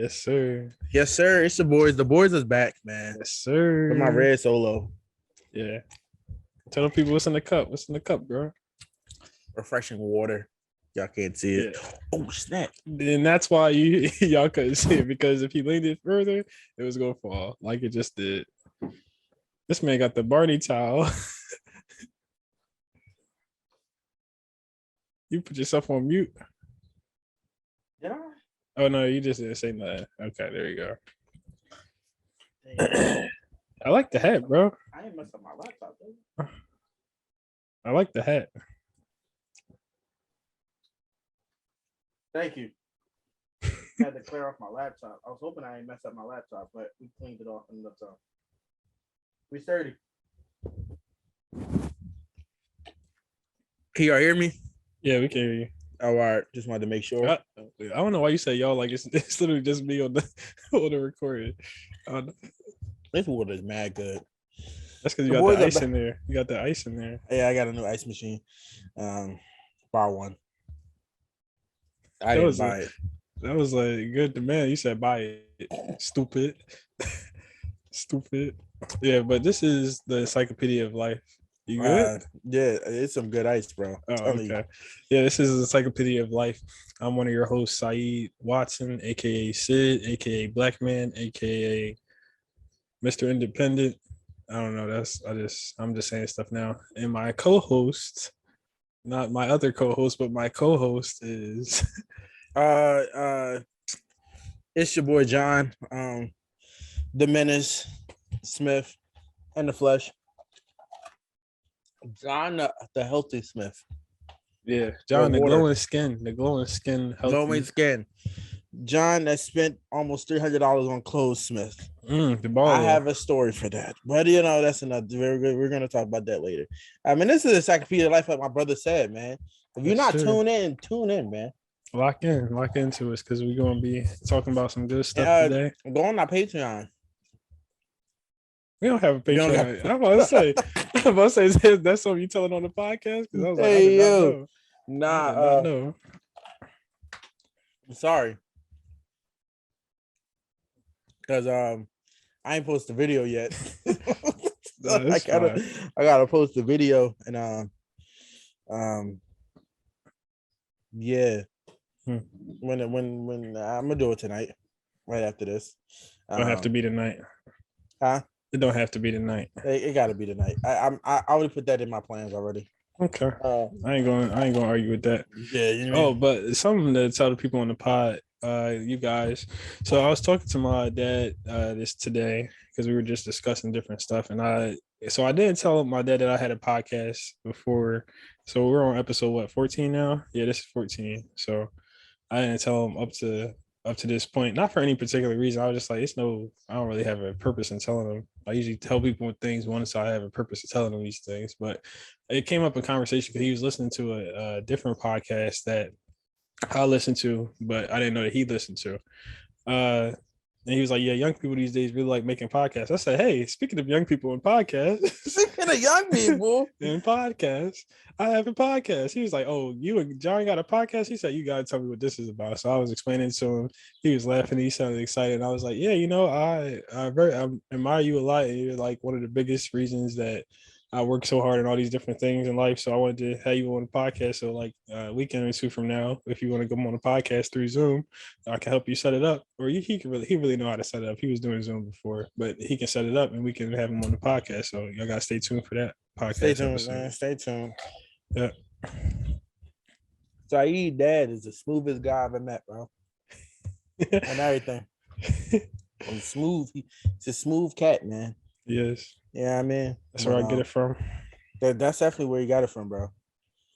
Yes, sir. Yes, sir. It's the boys. The boys is back, man. Yes, sir. With my red solo. Yeah. Tell the people what's in the cup. What's in the cup, bro? Refreshing water. Y'all can't see it. Yeah. Oh, snap. And that's why y'all couldn't see it, because if he leaned it further, it was gonna fall like it just did. This man got the Barney towel. You put yourself on mute. Did I? Oh no, you just didn't say nothing. Okay, there you go. I like the hat, bro. I ain't messed up my laptop, though. I like the hat. Thank you. I had to clear off my laptop. I was hoping I ain't messed up my laptop, but we cleaned it off and looked up. We sturdy. Can y'all hear me? Yeah, we can hear you. Oh, all right. Just wanted to make sure. I don't know why you say y'all like it's literally just me on the recording. This water is mad good. That's because you got the ice in there. You got the ice in there. Yeah, I got a new ice machine. Bar one. I That didn't buy it. That was like good demand. You said buy it. Stupid. Stupid. Yeah, but this is the encyclopedia of life. You good? Yeah, it's some good ice, bro. Oh, okay. Yeah, this is the encyclopedia of life. I'm one of your hosts, Saeed Watson, aka Sid, aka Black Man, aka Mr. Independent. I don't know. I'm just saying stuff now. And my co-host, not my other co-host, but my co-host is it's your boy John, the Menace Smith, and the Flesh. John, the healthy Smith. Yeah, John, the glowing skin, healthy. Glowing skin. John that spent almost $300 on clothes, Smith. I have a story for that, but that's another very good. We're gonna talk about that later. I mean, this is a encyclopedia of life, like my brother said, man. If you're not tuned in, tune in, man. Lock into us, because we're gonna be talking about some good stuff today. Go on our Patreon. We don't have a Patreon. I'm about to say that's something you telling on the podcast, because I was like, hey, yo. Nah, no. I'm sorry. Because I ain't posted a video yet. I gotta post the video, and yeah. When I'm gonna do it tonight, right after this. Don't have to be tonight. Huh? It don't have to be tonight. It gotta be tonight. I already put that in my plans already. Okay. I ain't gonna argue with that. Yeah. You know but something to tell the people on the pod, you guys. So I was talking to my dad this today, because we were just discussing different stuff, and I didn't tell my dad that I had a podcast before. So we're on episode 14 now? Yeah, this is 14. So I didn't tell him up to this point, not for any particular reason. I was just like, I don't really have a purpose in telling them. I usually tell people things once I have a purpose of telling them these things. But it came up in conversation because he was listening to a different podcast that I listened to, but I didn't know that he listened to. And he was like, yeah, young people these days really like making podcasts. I said, hey, speaking of young people and podcasts. Speaking of young people and podcasts, I have a podcast. He was like, oh, you and John got a podcast? He said, you got to tell me what this is about. So I was explaining to him. He was laughing. He sounded excited. And I was like, yeah, I admire you a lot. And you're like one of the biggest reasons that I work so hard on all these different things in life. So I wanted to have you on the podcast. So like a weekend or two from now, if you want to come on the podcast through Zoom, I can help you set it up. Or he really know how to set it up. He was doing Zoom before, but he can set it up and we can have him on the podcast. So y'all got to stay tuned for that podcast. Stay tuned, episode. Man. Stay tuned. Yeah. Saeed dad is the smoothest guy I've ever met, bro. And everything. And smooth. He's a smooth cat, man. Yes. Yeah, I mean, that's where I get it from. That's definitely where you got it from, bro.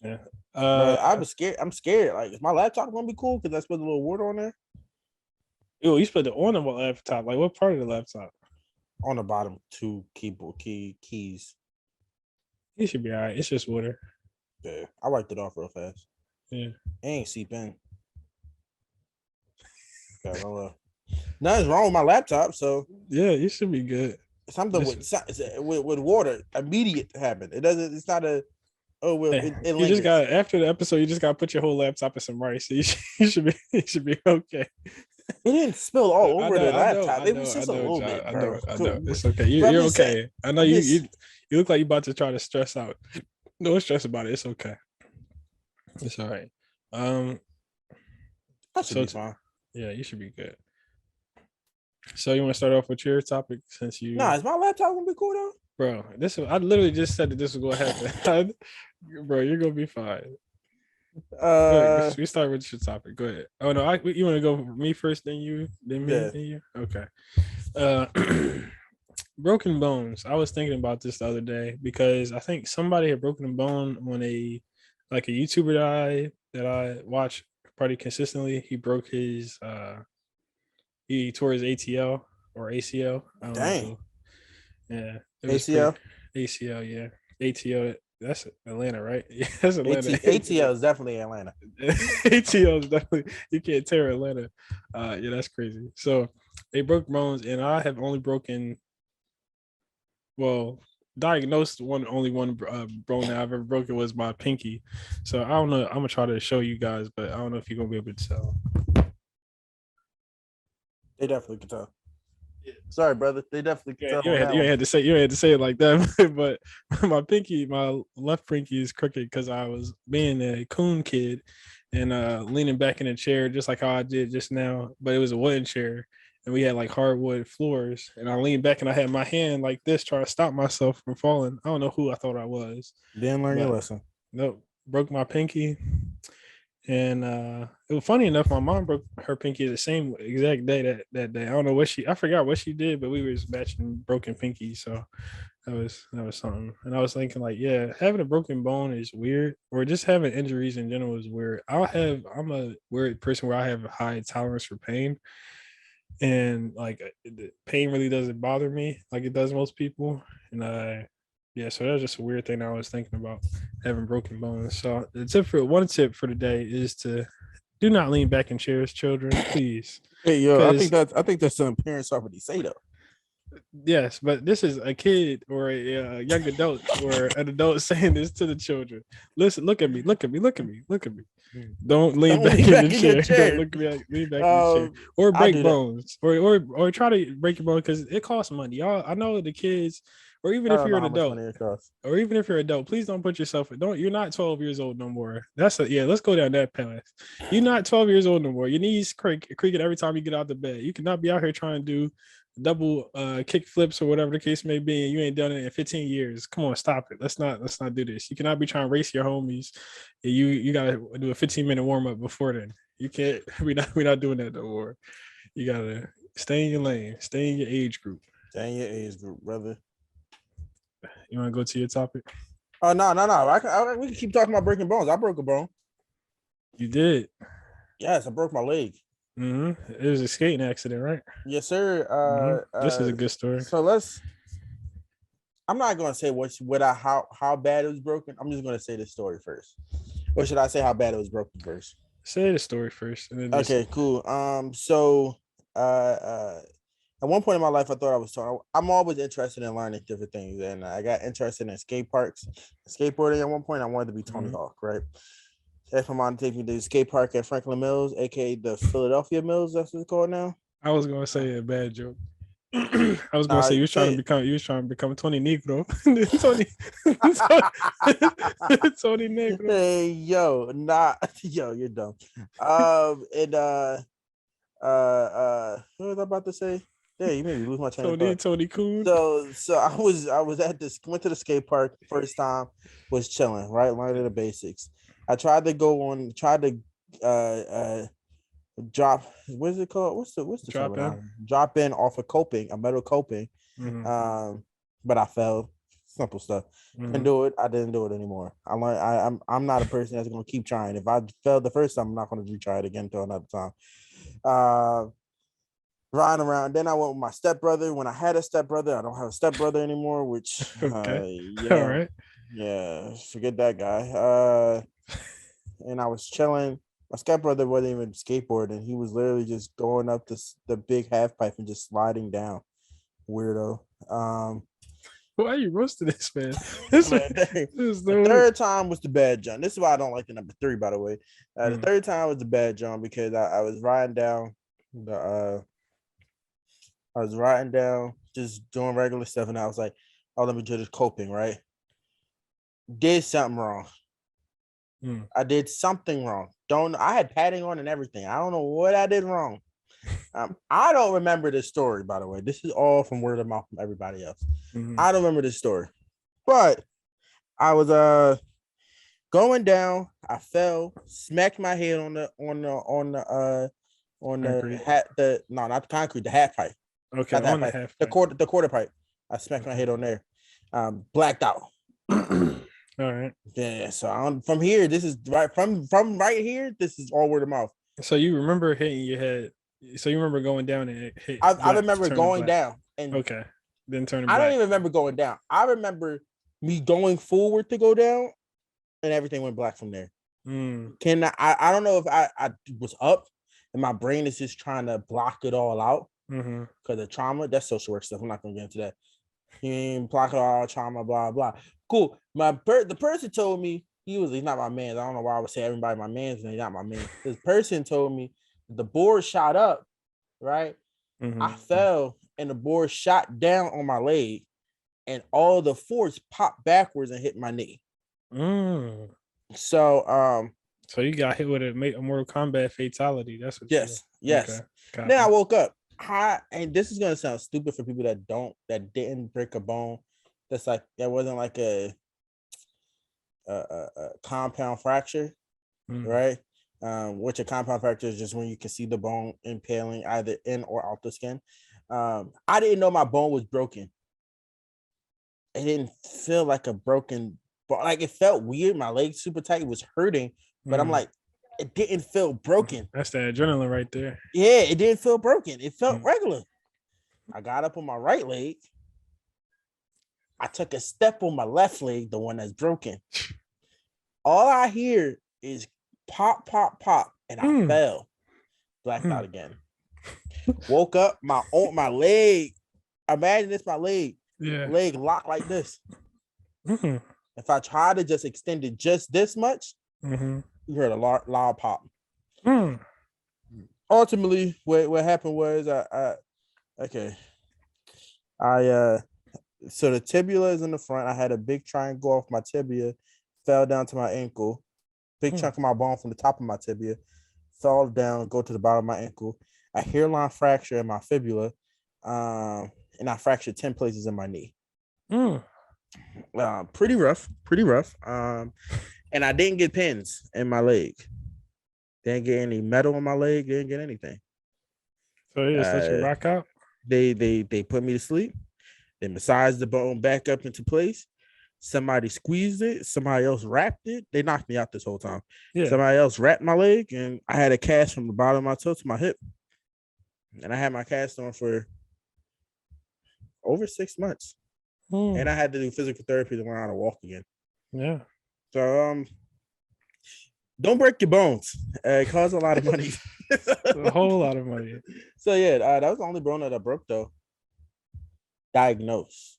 Yeah. I was scared. I'm scared. Like, is my laptop gonna be cool? Because I put a little water on there. Yo, you put it on the laptop. Like, what part of the laptop? On the bottom, 2 keyboard keys. It should be all right. It's just water. Yeah, I wiped it off real fast. Yeah. It ain't seep in. Nothing's wrong with my laptop, so yeah, you should be good. Something with water immediate happen. It doesn't. It's not a. Oh well. It you just got after the episode. You just got to put your whole laptop in some rice. So you should be okay. It didn't spill all over the laptop. It was just a little bit, bro. I know. It's okay. You're okay. I know you look like you about to try to stress out. No stress about it. It's okay. It's all right. I should be fine. Yeah, you should be good. So you want to start off with your topic since you? Nah, is my laptop gonna be cool though? Bro, I literally just said that this was gonna happen. Bro, you're gonna be fine. We start with your topic. Go ahead. Oh no, you want to go me first, then you, then me, then you. Okay. Broken bones. I was thinking about this the other day because I think somebody had broken a bone on a YouTuber that I watch pretty consistently. He broke his he tore his ATL or ACL. Dang. Yeah. ACL. ACL. Yeah. ATL. That's Atlanta, right? Yeah, that's Atlanta. ATL is definitely Atlanta. ATL is definitely, you can't tear Atlanta. Yeah, that's crazy. So they broke bones, and I have only broken, diagnosed only one bone that I've ever broken was my pinky. So I don't know. I'm gonna try to show you guys, but I don't know if you're gonna be able to tell. They definitely can tell. Yeah. Sorry, brother. They definitely can tell. You had to say it like that, but my left pinky is crooked because I was being a coon kid and leaning back in a chair just like how I did just now, but it was a wooden chair and we had like hardwood floors, and I leaned back and I had my hand like this trying to stop myself from falling. I don't know who I thought I was. Didn't learn your lesson. Nope, broke my pinky. And it was funny enough, my mom broke her pinky the same exact day that day. I don't know I forgot what she did, but we were matching broken pinky. So that was something. And I was thinking like, yeah, having a broken bone is weird, or just having injuries in general is weird. I'm a weird person where I have a high tolerance for pain. And like the pain really doesn't bother me like it does most people. And yeah, so that was just a weird thing I was thinking about, having broken bones. So one tip for today is to do not lean back in chairs, children, please. Hey, yo, I think that's something parents already say though. Yes, but this is a kid or a young adult or an adult saying this to the children. Listen, look at me. Don't lean back in the chair. Don't lean back in the chair. Or break bones. Or try to break your bone because it costs money. Y'all, I know the kids. Or even if you're an adult, please don't put yourself. You're not 12 years old no more. Let's go down that path. You're not 12 years old no more. Your knees creaking every time you get out of the bed. You cannot be out here trying to do double kick flips or whatever the case may be, and you ain't done it in 15 years. Come on, stop it. Let's not do this. You cannot be trying to race your homies. You gotta do a 15-minute warm-up before then. You can't. We're not doing that no more. You gotta stay in your lane. Stay in your age group. Stay in your age group, brother. You want to go to your topic? Oh, no. We can keep talking about breaking bones. I broke a bone. You did? Yes, I broke my leg. Mm-hmm. It was a skating accident, right? Yes, sir. This is a good story. So I'm not going to say how bad it was broken. I'm just going to say the story first. Or should I say how bad it was broken first? Say the story first. Okay, cool. So at one point in my life, I thought I was taught. I'm always interested in learning different things, and I got interested in skate parks, skateboarding. At one point, I wanted to be Tony Hawk, right? That's my mom taking me to the skate park at Franklin Mills, aka the Philadelphia Mills. That's what it's called now. I was gonna say a bad joke. I was gonna say you was trying to become Tony Negro. Tony Negro. Hey, yo, you're dumb. What was I about to say? Yeah, you made me lose my train of thought. Tony Coon. So I was went to the skate park first time, was chilling, right? Learning the basics. I tried to drop, what is it called? What's the drop in? Drop in off a metal coping. Mm-hmm. But I failed. Simple stuff. Mm-hmm. Couldn't do it. I didn't do it anymore. I learned I'm not a person that's gonna keep trying. If I failed the first time, I'm not gonna retry it again until another time. Riding around. Then I went with my stepbrother. When I had a stepbrother, I don't have a stepbrother anymore, which okay. All right. Yeah, forget that guy. And I was chilling. My stepbrother wasn't even skateboarding. He was literally just going up the big half pipe and just sliding down. Weirdo. Why are you roasting this, man? The third time was the bad jump. This is why I don't like the number 3, by the way. The third time was the bad jump because I was riding down I was riding down, just doing regular stuff, and I was like, "Oh, let me do this coping." Right? Did something wrong. I did something wrong. I had padding on and everything. I don't know what I did wrong. I don't remember this story, by the way. This is all from word of mouth from everybody else. I don't remember this story, but I was going down. I fell, smacked my head on the hat. No, not the concrete, the half pipe. Okay, not the half pipe. The quarter pipe. I smacked my head on there. Blacked out. All right. Yeah. So from here, this is right from right here. This is all word of mouth. So you remember hitting your head. So you remember going down and hit. I remember going down and okay, then turning. I don't even remember going down. I remember me going forward to go down, and everything went black from there. I don't know if I was up and my brain is just trying to block it all out because of trauma. That's social work stuff. I'm not gonna get into that. Block it all, trauma, blah blah. Cool. The person told me he's not my man. I don't know why I would say everybody my man and he's not my man. This person told me the board shot up, right? I fell and the board shot down on my leg, and all the force popped backwards and hit my knee. So you got hit with a Mortal Kombat fatality. That's what. Yes. Okay. Then I woke up. And this is gonna sound stupid for people that didn't break a bone. That wasn't like a compound fracture, right? Which a compound fracture is just when you can see the bone impaling either in or out the skin. I didn't know my bone was broken. It didn't feel like a broken bone. Like it felt weird. My leg super tight. It was hurting, but I'm like, it didn't feel broken. That's the adrenaline right there. Yeah, it didn't feel broken. It felt regular. I got up on my right leg. I took a step on my left leg, the one that's broken. All I hear is pop, pop, pop, and I fell. Blacked out again. Woke up, my leg. Imagine it's my leg. Yeah. Leg locked like this. If I try to just extend it just this much, you heard a loud pop. Ultimately, what happened was so the tibia is in the front. I had a big triangle off my tibia, fell down to my ankle. Big chunk of my bone from the top of my tibia fell down, go to the bottom of my ankle. A hairline fracture in my fibula, and I fractured 10 places in my knee. Pretty rough. And I didn't get pins in my leg. Didn't get any metal in my leg. Didn't get anything. So they just let you rock out? They put me to sleep. They massaged the bone back up into place. Somebody squeezed it. Somebody else wrapped it. They knocked me out this whole time. Yeah. Somebody else wrapped my leg, and I had a cast from the bottom of my toe to my hip. And I had my cast on for over 6 months. And I had to do physical therapy to learn how to walk again. Yeah. So don't break your bones. It costs a lot of money. A whole lot of money. So yeah, that was the only bone that I broke though. Diagnosed.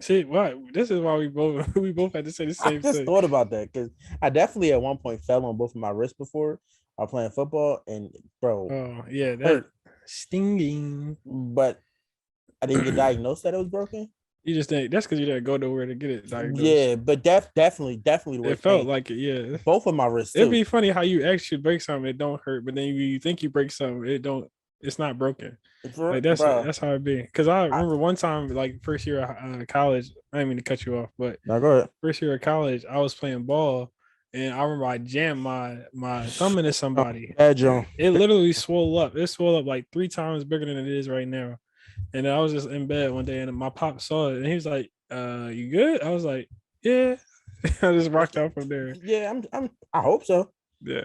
See, why? This is why we both had to say the same thing. I just thought about that because I definitely at one point fell on both of my wrists before I was playing football, and bro, oh yeah, that hurt. Stinging. But I didn't get diagnosed that it was broken. You just think that's because you didn't go nowhere to get it diagnosed. Yeah, but definitely. It felt like it. Yeah, both of my wrists. It'd be funny how you actually break something, it don't hurt, but then you think you break something, it don't. It's not broken. Like that's how it be. Because I remember one time, like first year of college. I didn't mean to cut you off, but no, go ahead. First year of college, I was playing ball, and I remember I jammed my thumb into somebody. It literally swelled up. It swelled up like 3 times bigger than it is right now. And I was just in bed one day, and my pop saw it, and he was like, "You good?" I was like, "Yeah." I just rocked out from there. Yeah, I hope so. Yeah,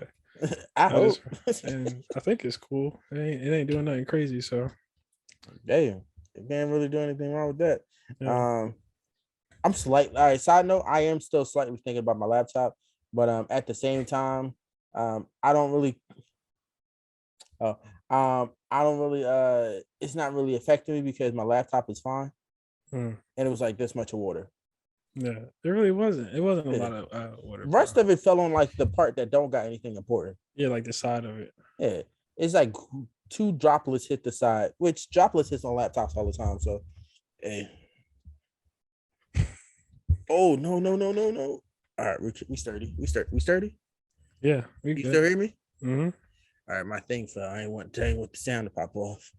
I hope. And I think it's cool. It ain't doing nothing crazy, so. Damn, you can't really do anything wrong with that. Yeah. I'm slightly. All right. Side note: I am still slightly thinking about my laptop, but at the same time, I don't really. I don't really it's not really affecting me because my laptop is fine. And it was like this much of water. Yeah, it really wasn't. It wasn't a lot of water. Rest of it fell on like the part that don't got anything important. Yeah, like the side of it. Yeah. It's like 2 droplets hit the side, which droplets hits on laptops all the time. So, hey. Oh, no. All right, we sturdy. We sturdy? Yeah, you still hear me? Mm-hmm. All right, my thing fell. I ain't want to tell you what the sound to pop off.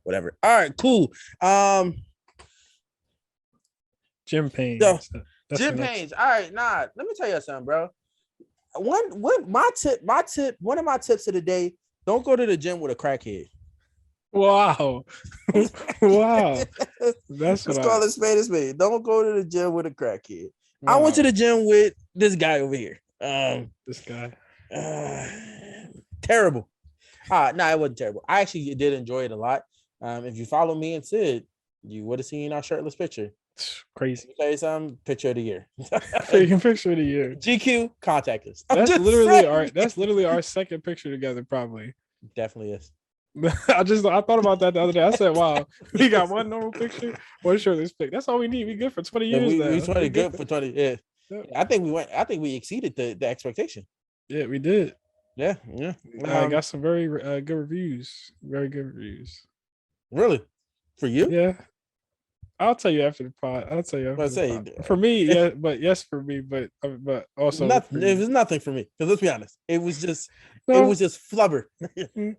Whatever. All right, cool. Gym pains. So, gym pains. All right, let me tell you something, bro. One one of my tips of the day, don't go to the gym with a crackhead. Wow. Wow. Let's call it spade a spade. Don't go to the gym with a crackhead. Wow. I went to the gym with this guy over here. This guy. Terrible. No, it wasn't terrible. I actually did enjoy it a lot. If you follow me and Sid, you would have seen our shirtless picture. Crazy. Tell you something, picture of the year. Picture of the year. GQ, contact us. That's literally our second picture together, probably. Definitely is. I thought about that the other day. I said, "Wow, we got one normal picture, one shirtless pic. That's all we need. We good for 20 years now. We good for 20. Yeah. I think we exceeded the expectation. Yeah, we did. Yeah. I got some very good reviews. Very good reviews. Really? For you? Yeah. I'll tell you after the pod. I'll tell you. For me, yeah, but yes, for me, but also nothing. It was nothing for me. Because let's be honest, it was just flubber.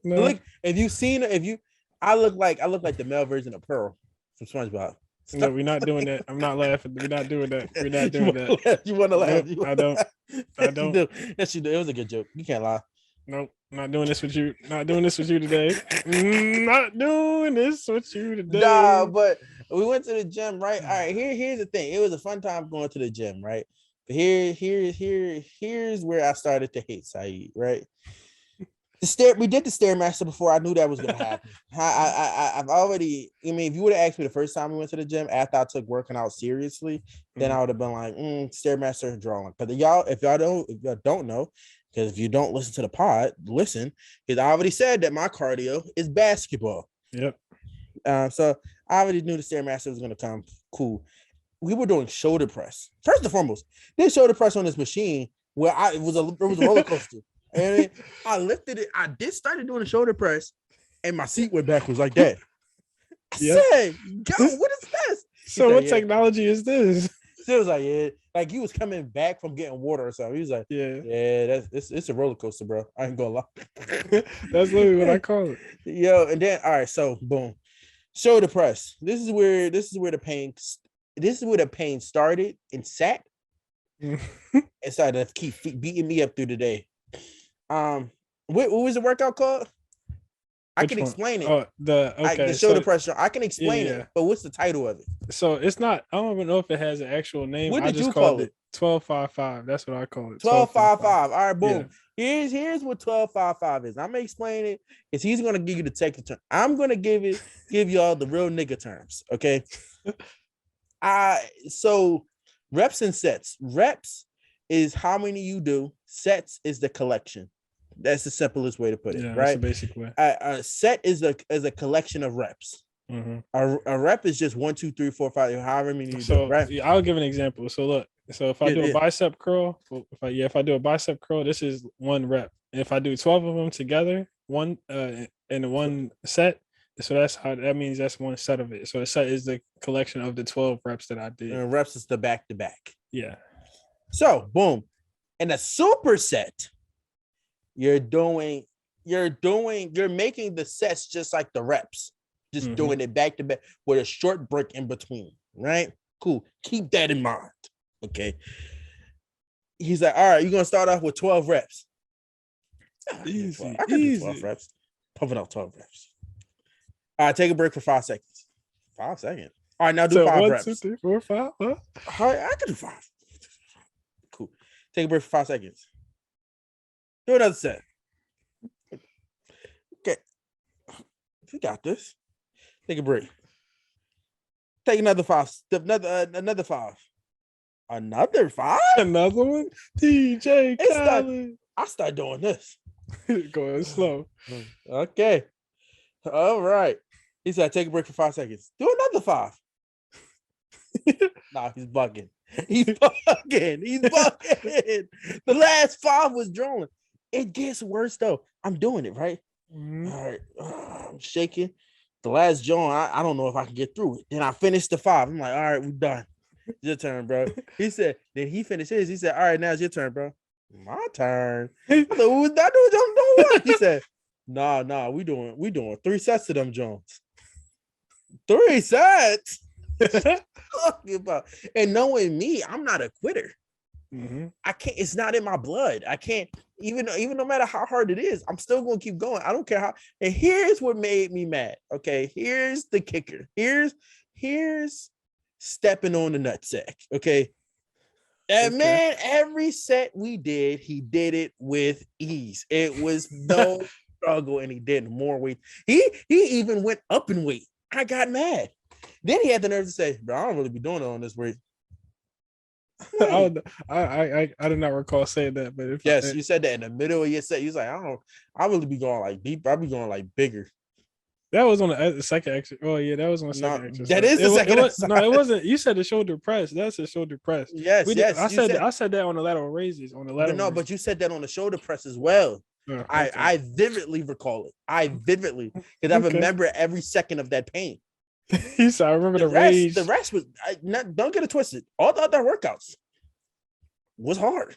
No. Look, I look like the male version of Pearl from SpongeBob. No, we're not doing that. I'm not laughing. We're not doing that. We're not doing that. You want to laugh? Nope, I don't. Yes, you do. It was a good joke. You can't lie. Nope, not doing this with you. Not doing this with you today. Not doing this with you today. Nah, but we went to the gym, right? All right, here's the thing. It was a fun time going to the gym, right? But here's where I started to hate Saeed, right? We did the Stairmaster before I knew that was gonna happen. I've already. I mean, if you would have asked me the first time we went to the gym after I took working out seriously, then I would have been like, Stairmaster drawing. But if y'all don't know, because if you don't listen to the pod, listen, because I already said that my cardio is basketball. Yep. So I already knew the Stairmaster was gonna come. Cool. We were doing shoulder press. First and foremost, this shoulder press on this machine where it was a roller coaster. And I lifted it. I started doing a shoulder press, and my seat went backwards like that. I said, "Yo, what is this?" So what technology is this? So it was like, yeah, like he was coming back from getting water or something. He was like, yeah, it's a roller coaster, bro. I ain't gonna lie. That's literally what I call it. Yo, and then all right, so boom, shoulder press. This is where the pain started and sat. And started to keep beating me up through the day. What was the workout called? I can explain it. The shoulder pressure. I can explain it, but what's the title of it? So it's not. I don't even know if it has an actual name. What did you call it? 12-5-5. That's what I call it. 12-5-5. All right, boom. Yeah. Here's what 12-5-5 is. I'm gonna explain it because he's gonna give you the technical term. I'm gonna give y'all the real nigga terms. Okay. So reps and sets. Reps is how many you do. Sets is the collection. That's the simplest way to put it, right? That's the basic way. A set is a collection of reps. Mm-hmm. A rep is just 1, 2, 3, 4, 5, however many you do, right? I'll give an example. So look, if I do a bicep curl, if I do a bicep curl, this is 1 rep. If I do 12 of them together, in one set, so that means that's 1 set of it. So a set is the collection of the 12 reps that I did. And reps is the back to back. Yeah. So boom. And a superset, you're making the sets just like the reps, just doing it back to back with a short break in between, right? Cool. Keep that in mind. Okay. He's like, all right, you're gonna start off with 12 reps. Easy. I can do 12 reps. Pumping out 12 reps. All right, take a break for 5 seconds. 5 seconds. All right, now do 5 reps. 1, 2, 3, 4, 5. Huh? All right, I can do 5. Cool. Take a break for 5 seconds. Do another set. Okay. You got this. Take a break. Take another 5. Another 5. Another 5? Another one? DJ Khaled. I start doing this. Going slow. Okay. All right. He said, take a break for 5 seconds. Do another 5. Nah, he's bugging. He's bugging. The last 5 was drooling. It gets worse though. I'm doing it, right? All right, I'm shaking. The last joint, I don't know if I can get through it. Then I finished the 5. I'm like, all right, we're done. Your turn, bro. He said, then he finished his. He said, all right, now it's your turn, bro. My turn. I thought, who was that dude doing what? He said, nah, we doing 3 sets of them Jones. 3 sets. Talking about, and knowing me, I'm not a quitter. Mm-hmm. I can't. It's not in my blood. I can't. Even no matter how hard it is, I'm still gonna keep going. I don't care how. And here's what made me mad. Okay, here's the kicker. Here's stepping on the nutsack. Okay, that man. Every set we did, he did it with ease. It was no struggle, and he did more weight. He even went up in weight. I got mad. Then he had the nerve to say, "Bro, I don't really be doing it on this weight." I do not recall saying that, but yes, you said that in the middle of your set. You was like, I really be going like deep. I be going like bigger. That was on the second exercise. Oh yeah, that was on the second exercise. That is the second exercise. No, it wasn't. You said the shoulder press. That's a shoulder press. Yes, I said that on the lateral raises. But you said that on the shoulder press as well. Oh, okay. I vividly recall it. Because I remember every second of that pain. He said, I remember the raise. The rest was don't get it twisted. All the other workouts was hard,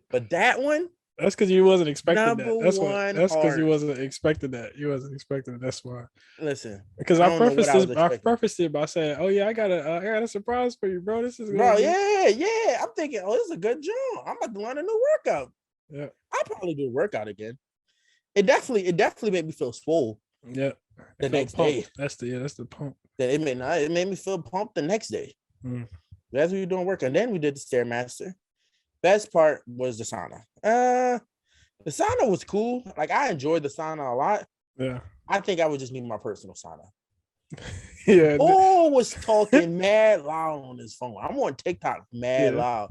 but that one. That's because you wasn't expecting that. That's because you wasn't expecting that. You wasn't expecting it. That's why. Listen, because I prefaced it by saying, "Oh yeah, I got a surprise for you, bro. This is bro. Yeah. I'm thinking, oh, this is a good job. I'm about to learn a new workout. Yeah, I'll probably do a workout again. It definitely made me feel swole. Yeah. The next day. That's the pump. It made me feel pumped the next day. That's what you're doing work. And then we did the Stairmaster. Best part was the sauna. The sauna was cool. Like, I enjoyed the sauna a lot. Yeah. I think I would just need my personal sauna. Yeah. Paul was talking mad loud on his phone. I'm on TikTok mad loud.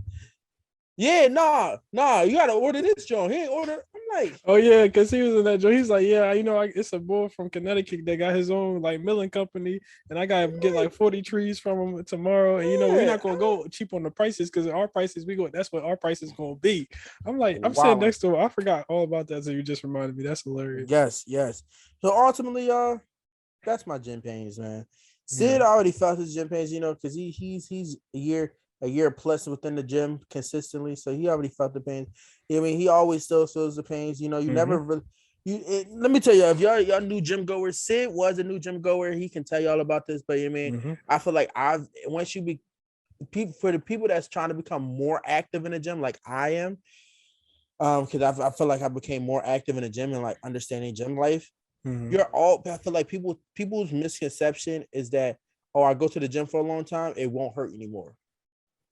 Yeah, nah, you gotta order this, Joe. He ain't order. I'm like, oh yeah, because he was in that joint. He's like, yeah, it's a boy from Connecticut that got his own like milling company, and I gotta get like 40 trees from him tomorrow. And we're not gonna go cheap on the prices because our prices that's what our price is gonna be. I'm like, I'm sitting next to him. I forgot all about that, so you just reminded me. That's hilarious. Yes. So ultimately, that's my gym pains, man. Sid already felt his gym pains, because he's a year plus within the gym consistently, so he already felt the pain. I mean, he always still feels the pains. You never really. Let me tell you, if y'all new gym goers, Sid was a new gym goer. He can tell y'all about this, but I feel like for the people that's trying to become more active in the gym, like I am, because I feel like I became more active in the gym and like understanding gym life. I feel like people's misconception is that, I go to the gym for a long time, it won't hurt anymore.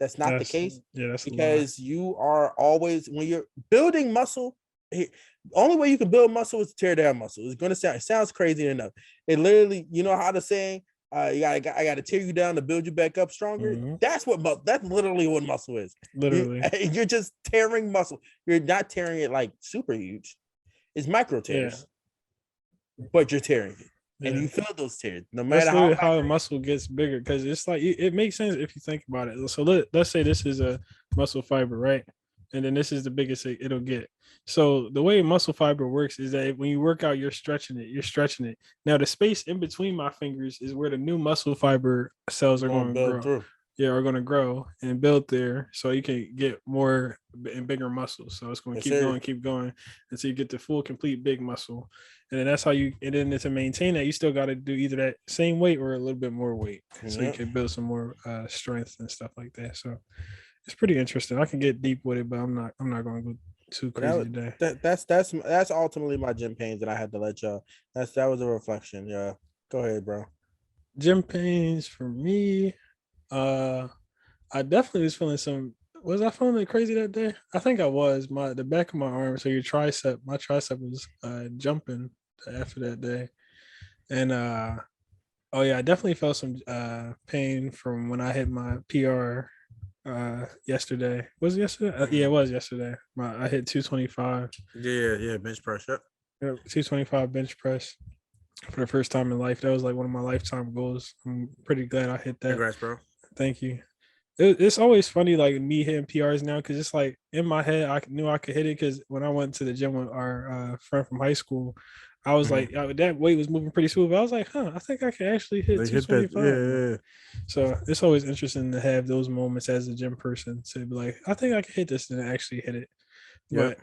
That's not the case. Yeah, that's because you are always, when you're building muscle, the only way you can build muscle is to tear down muscle. It sounds crazy enough. It literally, you know how the saying, I gotta tear you down to build you back up stronger. That's literally what muscle is. Literally, you're just tearing muscle. You're not tearing it like super huge. It's micro tears, but you're tearing it. And you feel those tears, no matter how the muscle gets bigger, because it's like it makes sense if you think about it. So let's say this is a muscle fiber, right? And then this is the biggest it'll get. So the way muscle fiber works is that when you work out, you're stretching it. Now the space in between my fingers is where the new muscle fiber cells are going to grow. Through. Yeah, are going to grow and build there, so you can get more and bigger muscles. So it's going to keep going until you get the full, complete big muscle. And then that's how and then to maintain that, you still got to do either that same weight or a little bit more weight, so you can build some more strength and stuff like that. So it's pretty interesting. I can get deep with it, but I'm not going to go too crazy today. That's ultimately my gym pains that I had to let y'all. That was a reflection. Yeah, go ahead, bro. Gym pains for me. I definitely was feeling was I feeling it crazy that day? I think I was. The back of my arm, so my tricep was jumping after that day. And I definitely felt some pain from when I hit my PR yesterday. Was it yesterday? Yeah, it was yesterday. I hit 225. Yeah, bench press. Yep. 225 bench press for the first time in life. That was like one of my lifetime goals. I'm pretty glad I hit that. Congrats, bro. Thank you. It's always funny, like me hitting PRs now, because it's like in my head I knew I could hit it, because when I went to the gym with our friend from high school, I was like, that weight was moving pretty smooth. I was like, I think I can actually hit 225. Yeah. So it's always interesting to have those moments as a gym person to be like, I think I can hit this and actually hit it. But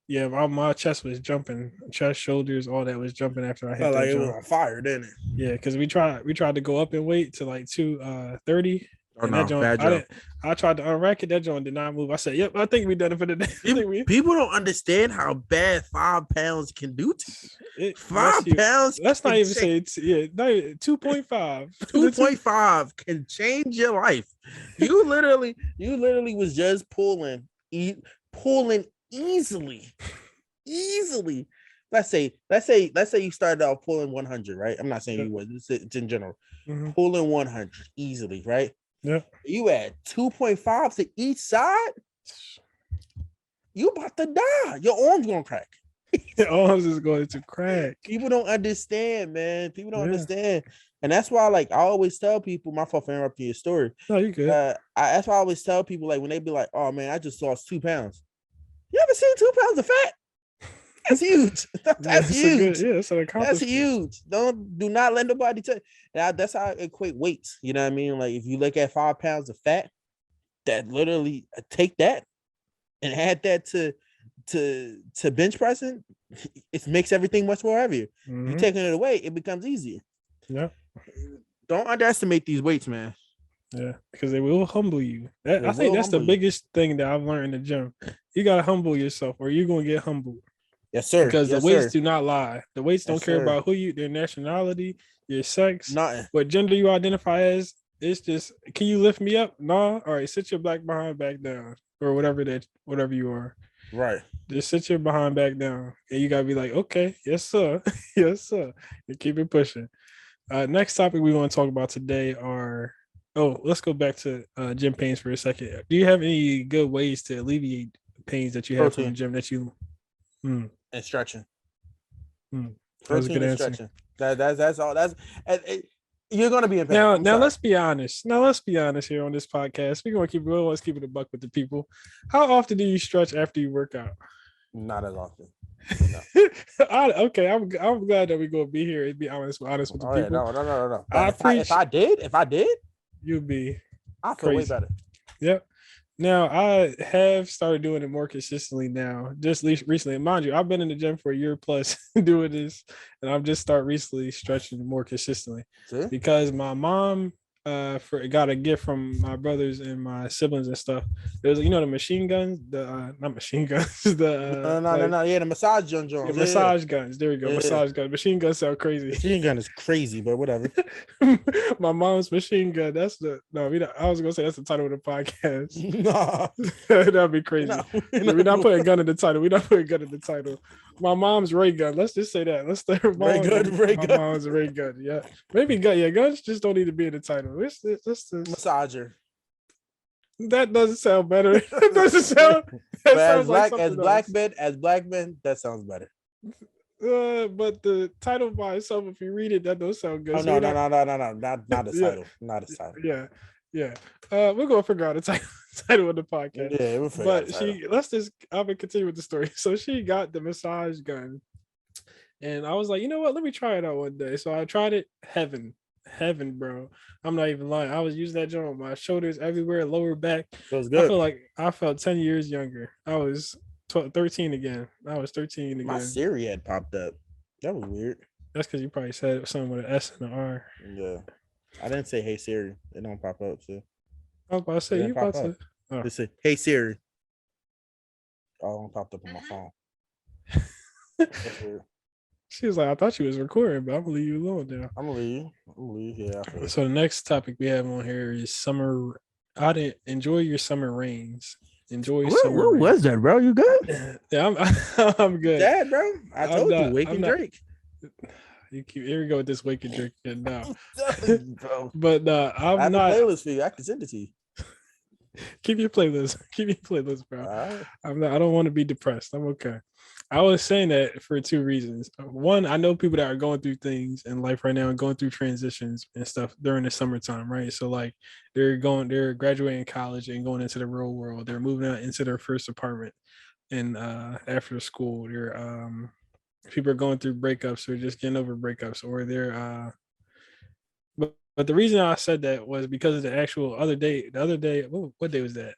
yeah, my chest was jumping, chest, shoulders, all that was jumping after I hit that jump. It was on fire, didn't it? Yeah, because we tried to go up in weight to like 230. Oh, no, bad job. I tried to unrack it. That joint did not move. I said, "Yep, I think we done it for the day." People don't understand how bad 5 pounds can do to you. 5 pounds. Let's not even say it's 2.5. 2.5 can change your life. You literally was just pulling easily. Let's say you started out pulling 100, right? I'm not saying you was. It's in general. Pulling 100 easily, right? Yeah. You add 2.5 to each side, you about to die. Your arm's gonna crack. Your arms is going to crack. People don't understand, man. People don't understand. And that's why, like, I always tell people, my fault for interrupting your story. No, you good. That's why I always tell people, like, when they be like, oh man, I just lost 2 pounds. You ever seen 2 pounds of fat? That's huge. That's huge. That's an accomplishment. That's huge. Do not let nobody tell you. That's how I equate weights. You know what I mean? Like, if you look at 5 pounds of fat, that literally take that and add that to bench pressing, it makes everything much more heavier. You taking it away, it becomes easier. Yeah. Don't underestimate these weights, man. Yeah, because they will humble you. I think that's the biggest thing that I've learned in the gym. You gotta humble yourself, or you're gonna get humbled. Yes, sir. Because the weights do not lie. The weights don't care about their nationality, your sex, nothing. What gender you identify as. It's just, can you lift me up? Nah. All right, sit your black behind back down, or whatever you are. Right. Just sit your behind back down, and you gotta be like, okay, yes sir, yes sir, and keep it pushing. Next topic we want to talk about today are. Let's go back to gym pains for a second. Do you have any good ways to alleviate pains that you have from the gym that you? And stretching. Protein and stretching. That's all. You're gonna be in pain. Now let's be honest. Here on this podcast. We always keep it a buck with the people. How often do you stretch after you work out? Not as often. No. Okay, I'm glad that we're gonna be here and be honest with the people. Yeah, no. If I did, you'd be. I feel way better. Yep. Now I have started doing it more consistently now. Just recently, mind you, I've been in the gym for a year plus doing this, and I've just started recently stretching more consistently. See? Because my mom got a gift from my brothers and my siblings and stuff. There's the machine guns, not machine guns, the the massage guns. Yeah, massage guns. There we go. Massage gun. Machine guns sound crazy. Machine gun is crazy, but whatever. My mom's machine gun. I was gonna say that's the title of the podcast. No, that'd be crazy. We're not putting gun in the title. My mom's ray gun. Let's just say that. Let's say ray gun. Mom's ray gun. Yeah, maybe gun. Yeah, guns just don't need to be in the title. It's massager. That doesn't sound better. That doesn't sound. As black men, that sounds better. But the title by itself, if you read it, that don't sound good. Oh, no, not the title. Not the title. Yeah. We're gonna figure out the title of the podcast. Yeah, we'll figure out the title. I'm gonna continue with the story. So she got the massage gun, and I was like, you know what? Let me try it out one day. So I tried it. Heaven, bro. I'm not even lying. I was using that joint on my shoulders everywhere, lower back. Feels good. I feel like I felt 10 years younger. I was 13 again. I was 13 again. My Siri had popped up. That was weird. That's because you probably said something with an S and an R. Yeah. I didn't say hey Siri. It don't pop up. So I was about to say you about to. Oh. They say hey Siri. Oh, it popped up on my phone. That's weird. She was like, I thought you was recording, but I'm gonna leave you alone now. I'm gonna leave. Yeah. So the next topic we have on here is summer. Enjoy your summer rains. Enjoy summer. What was that, bro? You good? Yeah, I'm good. Dad, bro. I told you, wake and drink. Here we go with this wake and drink now. Bro. But I'm I have not. A playlist for you. I can send it to you. Keep your playlist, bro. Right. I don't want to be depressed. I'm okay. I was saying that for two reasons. One, I know people that are going through things in life right now and going through transitions and stuff during the summertime, right? So like they're graduating college and going into the real world. They're moving out into their first apartment and after school, they're people are going through breakups or just getting over breakups, or they're but the reason I said that was because of the actual other day. The other day, what day was that?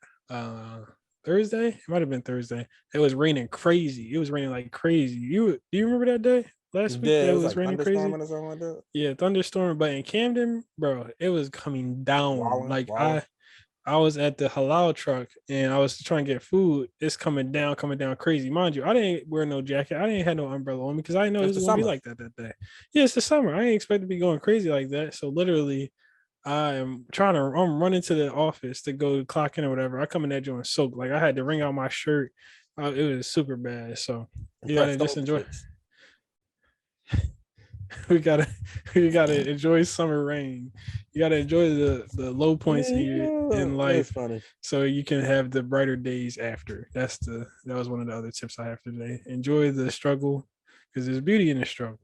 Thursday? It might have been Thursday. It was raining crazy. It was raining like crazy. Do you remember that day last week? Yeah, That it was was like raining crazy thunderstorming or something like that. Yeah, thunderstorm. But in Camden, bro, it was coming down. I was at the halal truck and I was trying to get food. It's coming down crazy. Mind you, I didn't wear no jacket. I didn't have no umbrella on me because I didn't know it was going to be like that day. Yeah, it's the summer. I didn't expect to be going crazy like that. So literally, I'm running to the office to go clock in or whatever. I come in there doing soak. Like I had to wring out my shirt. It was super bad. So you gotta just enjoy. we gotta enjoy summer rain. You gotta enjoy the low points in life, so you can have the brighter days after. That was one of the other tips I have today. Enjoy the struggle because there's beauty in the struggle.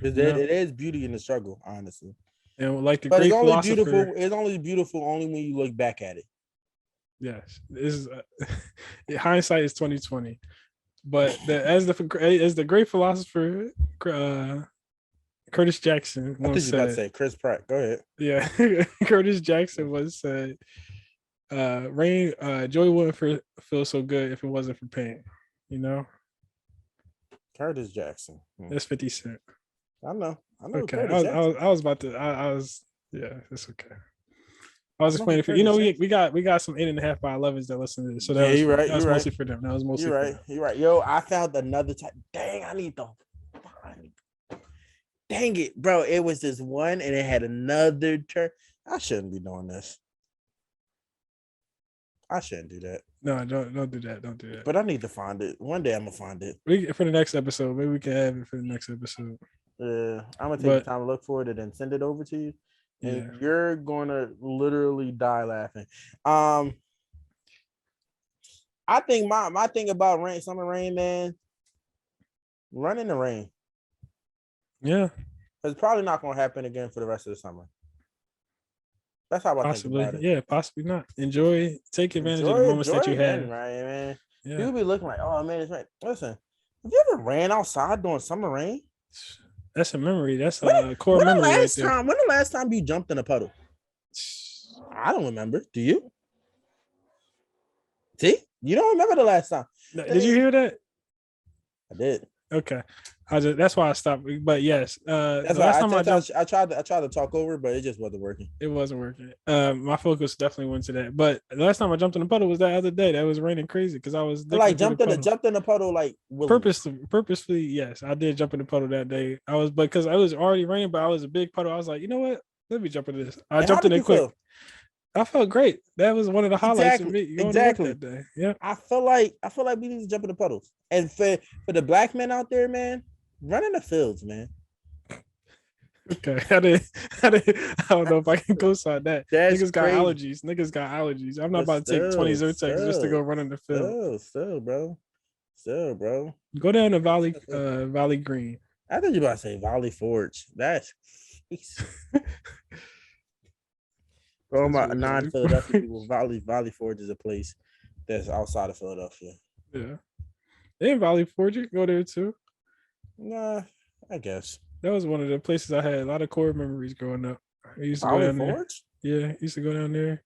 It is beauty in the struggle, honestly. And like the great philosopher, it's only beautiful only when you look back at it. Yes, this is hindsight is 2020. But as the great philosopher Curtis Jackson once said, about to say Chris Pratt. Go ahead. Yeah, Curtis Jackson once said, "Rain, joy wouldn't feel so good if it wasn't for pain." You know, Curtis Jackson. That's 50 Cent. I know. Okay, I was about to. Yeah, it's okay. I was explaining for we got some 8.5 by 11s that listen to this, so that was mostly for them. That was mostly. You're right. Yo, I found another type. Dang, I need the. Dang it, bro! It was this one, and it had another turn. I shouldn't be doing this. I shouldn't do that. No, don't do that. Don't do that. But I need to find it. One day I'm gonna find it. For the next episode, maybe we can have it for the next episode. I'm gonna take the time to look for it and then send it over to you. And you're gonna literally die laughing. I think my thing about summer rain, man, run in the rain. Yeah. It's probably not gonna happen again for the rest of the summer. That's how I think about it. Yeah, possibly not. Take advantage of the moments that you had. Right, man. Yeah. You'll be looking like, oh man, it's right. Listen, have you ever ran outside during summer rain? That's a memory. That's a core memory. When the last time you jumped in a puddle? I don't remember. Do you? See? You don't remember the last time. Did you hear that? I did. Okay. That's why I stopped. But yes, that's last time I tried to talk over, but it just wasn't working. It wasn't working. My focus definitely went to that. But the last time I jumped in the puddle was that other day. That was raining crazy because I was like jumped in the puddle like purposely. Yes, I did jump in the puddle that day. Because I was already raining, but I was a big puddle. I was like, you know what? Let me jump into this. I jumped in it quick. I felt great. That was one of the highlights of me. Exactly. That day. Yeah. I feel like we need to jump in the puddles. And for the black men out there, man, run in the fields, man. Okay. I don't know if I can co-sign that. Niggas got allergies. I'm not about to take 20 Zyrtex just to go run in the field. Still, bro. Go down to Valley Green. I thought you were about to say Valley Forge. That's for my non-Philadelphia people, Valley Forge is a place that's outside of Philadelphia. Yeah. In Valley Forge, you can go there too. Nah, I guess. That was one of the places I had a lot of core memories growing up. I used to Valley go down Forge? There. Yeah, I used to go down there.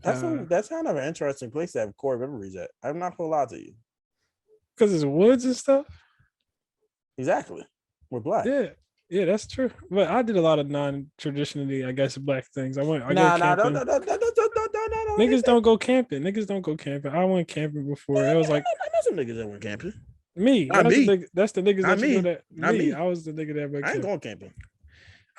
That's kind of an interesting place to have core memories at. I'm not gonna lie to you. Because it's woods and stuff? Exactly. We're black. Yeah, that's true. But I did a lot of non-traditionally, I guess, black things. Go camping. No. Niggas don't go camping. I went camping before. It was like I know some niggas that went camping. Me. That's the niggas that you know that. Me. I was the nigga that went camping. I ain't going camping.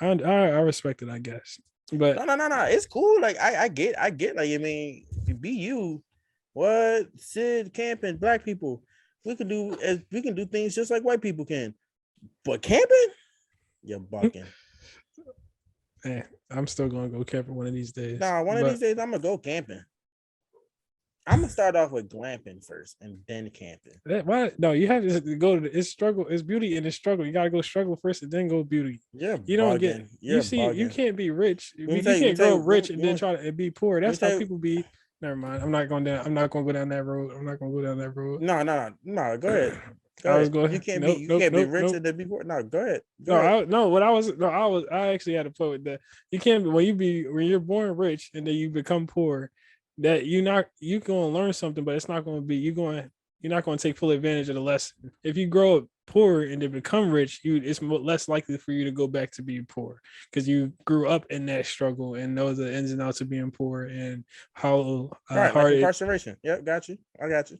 I respect it, I guess. But no. It's cool. Like I get. Like I mean, be you. What Sid camping? Black people. We can do things just like white people can. But camping. You're bucking. Man, I'm still gonna go camping one of these days. One of these days I'm gonna go camping. I'm gonna start off with glamping first and then camping. Why? No, you have to go to it's struggle. It's beauty in the struggle. You gotta go struggle first and then go beauty. You don't get. You can't be rich. You can't grow rich and then try to be poor. That's how people be. Never mind. I'm not going to go down that road. No. Go ahead. I was going. You can't be rich and then be poor. No, go ahead. I actually had a point with that. You can't when you're born rich and then you become poor. That you're going to learn something, but it's not going to be you're not going to take full advantage of the lesson. If you grow up poor and then become rich, it's less likely for you to go back to being poor because you grew up in that struggle and know the ins and outs of being poor and how hard like incarceration. Yep, got you. I got you.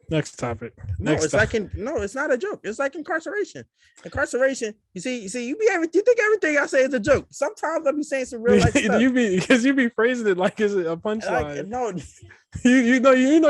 Next topic. It's not a joke. It's like incarceration. Incarceration. You think everything I say is a joke. Sometimes I'll be saying some real life stuff. Because you be phrasing it like it's a punchline. Like, no,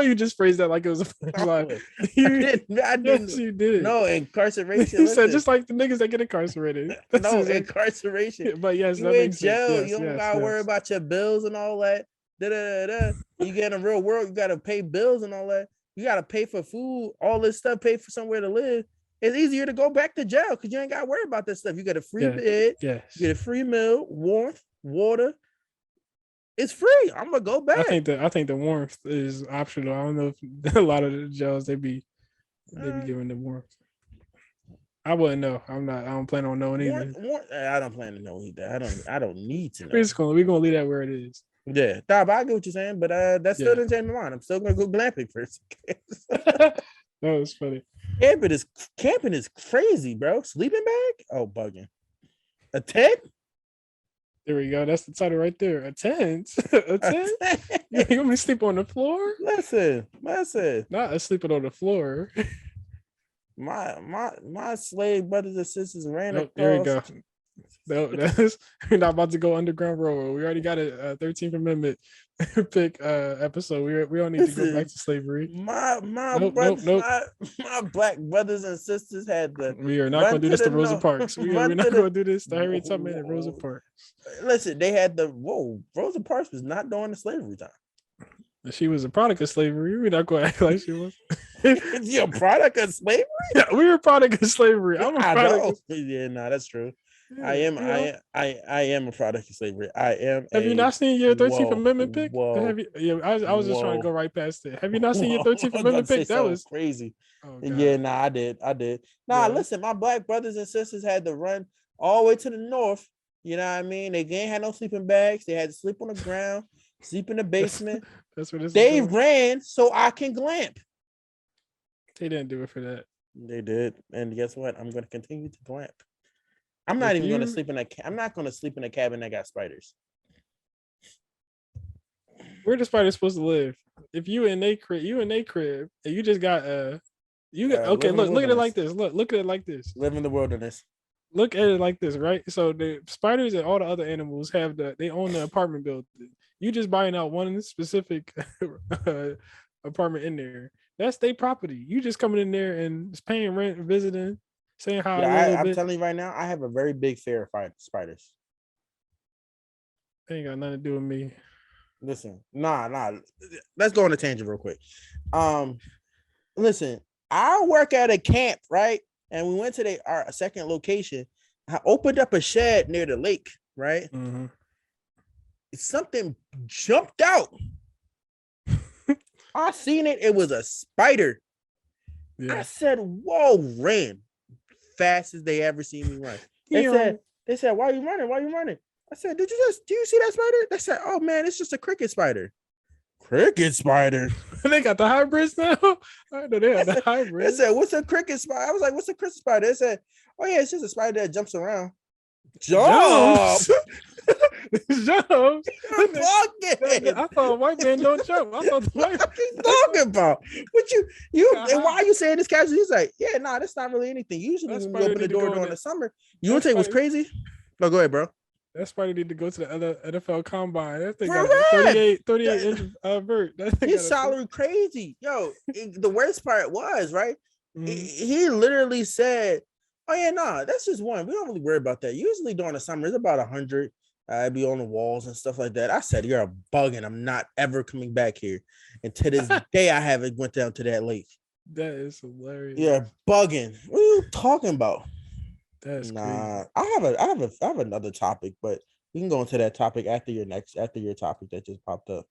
you just phrased that like it was a punchline. I didn't. Yes, you did. No, incarceration. You said just like the niggas that get incarcerated. No, incarceration. But yes, you in jail. Yes, you don't gotta worry about your bills and all that. You get in the real world, you gotta pay bills and all that. You got to pay for food, all this stuff, pay for somewhere to live. It's easier to go back to jail because you ain't got to worry about this stuff. You get a free bed, you get a free meal, warmth, water. It's free. I'm going to go back. I think the warmth is optional. I don't know if a lot of the jails, they be giving the warmth. I wouldn't know. I don't plan on knowing either. I don't plan to know either. I don't need to know. We're going to leave that where it is. Yeah, but I get what you're saying, but that still didn't change my mind. I'm still gonna go glamping first. That was funny. Camping is crazy, bro. Sleeping bag? Oh, bugging. A tent? There we go. That's the title right there. A tent. A tent? You want me to sleep on the floor? Listen. Not sleeping on the floor. My slave brothers and sisters ran across. There we go. No, we're not about to go underground railroad. We already got a 13th Amendment pick episode. We don't need to go back to slavery. My black brothers and sisters had the. We are not going to do this to Rosa Parks. We're not going to do this to Harriet Tubman and Rosa Parks. Listen, they had Rosa Parks was not during the slavery time. She was a product of slavery. We're not going to act like she was. You a product of slavery? Yeah, we were a product of slavery. I'm a product. Yeah, no, that's true. Yeah, I am a product of slavery. Have you not seen your 13th Amendment pick? I was just trying to go right past it. Have you not seen your 13th Amendment pick? That was crazy. Oh, yeah, I did. Listen, my black brothers and sisters had to run all the way to the north. You know what I mean? They didn't have no sleeping bags. They had to sleep on the ground, sleep in the basement. That's what they ran so I can glamp. They didn't do it for that. They did, and guess what? I'm going to continue to glamp. I'm not even going to sleep in I'm not going to sleep in a cabin that got spiders. Where the spiders supposed to live? If you in a crib, and you just got okay. Look at it like this. Look at it like this. Live in the wilderness. Look at it like this, right? So the spiders and all the other animals they own the apartment building. You just buying out one specific apartment in there. That's their property. You just coming in there and just paying rent and visiting. Saying how I'm telling you right now, I have a very big fear of spiders. They ain't got nothing to do with me. Listen, nah. Let's go on a tangent real quick. Listen, I work at a camp, right? And we went to our second location. I opened up a shed near the lake, right? Mm-hmm. Something jumped out. I seen it. It was a spider. Yeah. I said, "Whoa!" Ran. Fast as they ever seen me run. They said, why are you running? I said, do you see that spider? They said, oh man, it's just a cricket spider. Cricket spider? They got the hybrids now? I know they have the hybrids. They said, what's a cricket spider? I was like, what's a cricket spider? They said, oh yeah, it's just a spider that jumps around. Jumps. I thought a white man don't jump. I thought the white what you talking about? What you and why are you saying this casually? He's like, yeah, nah, that's not really anything. Usually when we open the door during the summer, you want to take what's crazy? No, go ahead, bro. That spider need to go to the other NFL combine. That thing got a 38 inch vert. His salary crazy. Yo, the worst part was, right? Mm-hmm. He literally said, oh yeah, nah, that's just one. We don't really worry about that. Usually during the summer, it's about 100. I'd be on the walls and stuff like that. I said, you're a bugging. I'm not ever coming back here. And to this day, I haven't went down to that lake. That is hilarious. Yeah, bugging. What are you talking about? That's crazy. I have another topic, but we can go into that topic after your topic that just popped up.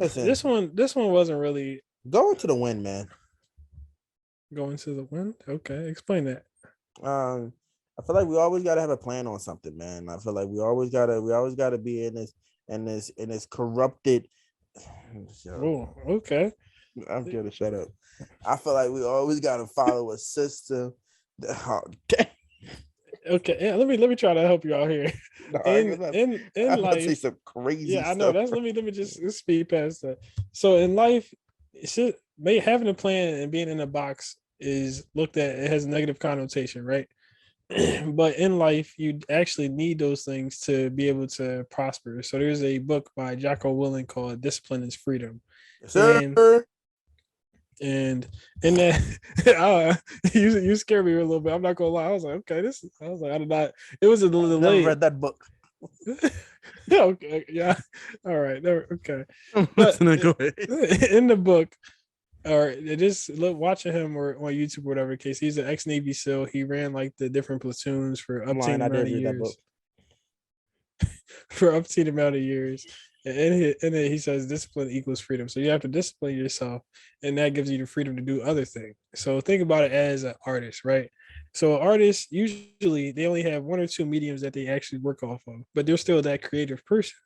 Listen, this one wasn't really going to the win, man. Going to the wind. Okay, explain that. I feel like we always gotta have a plan on something, man. I feel like we always gotta be in this corrupted. Oh, okay. I'm gonna shut up. I feel like we always gotta follow a system. Okay, yeah, let me try to help you out here. No, In I'm gonna say life, some crazy yeah, I know. stuff. That's let me just speed past that. So in life, having a plan and being in a box is looked at. It has a negative connotation, right? But in life, you actually need those things to be able to prosper. So there's a book by Jocko Willink called "Discipline is Freedom," Sir. and in that, you scared me a little bit. I'm not gonna lie. I was like, okay, I was like, I did not. It was a delay. Never read that book. Okay, yeah, all right, okay. But go ahead. In the book, or just watching him or on YouTube or whatever case, he's an ex-Navy SEAL. He ran like the different platoons for up to amount of years. For up to the amount of years. And then he says discipline equals freedom. So you have to discipline yourself, and that gives you the freedom to do other things. So think about it as an artist, right? So artists usually they only have one or two mediums that they actually work off of, but they're still that creative person.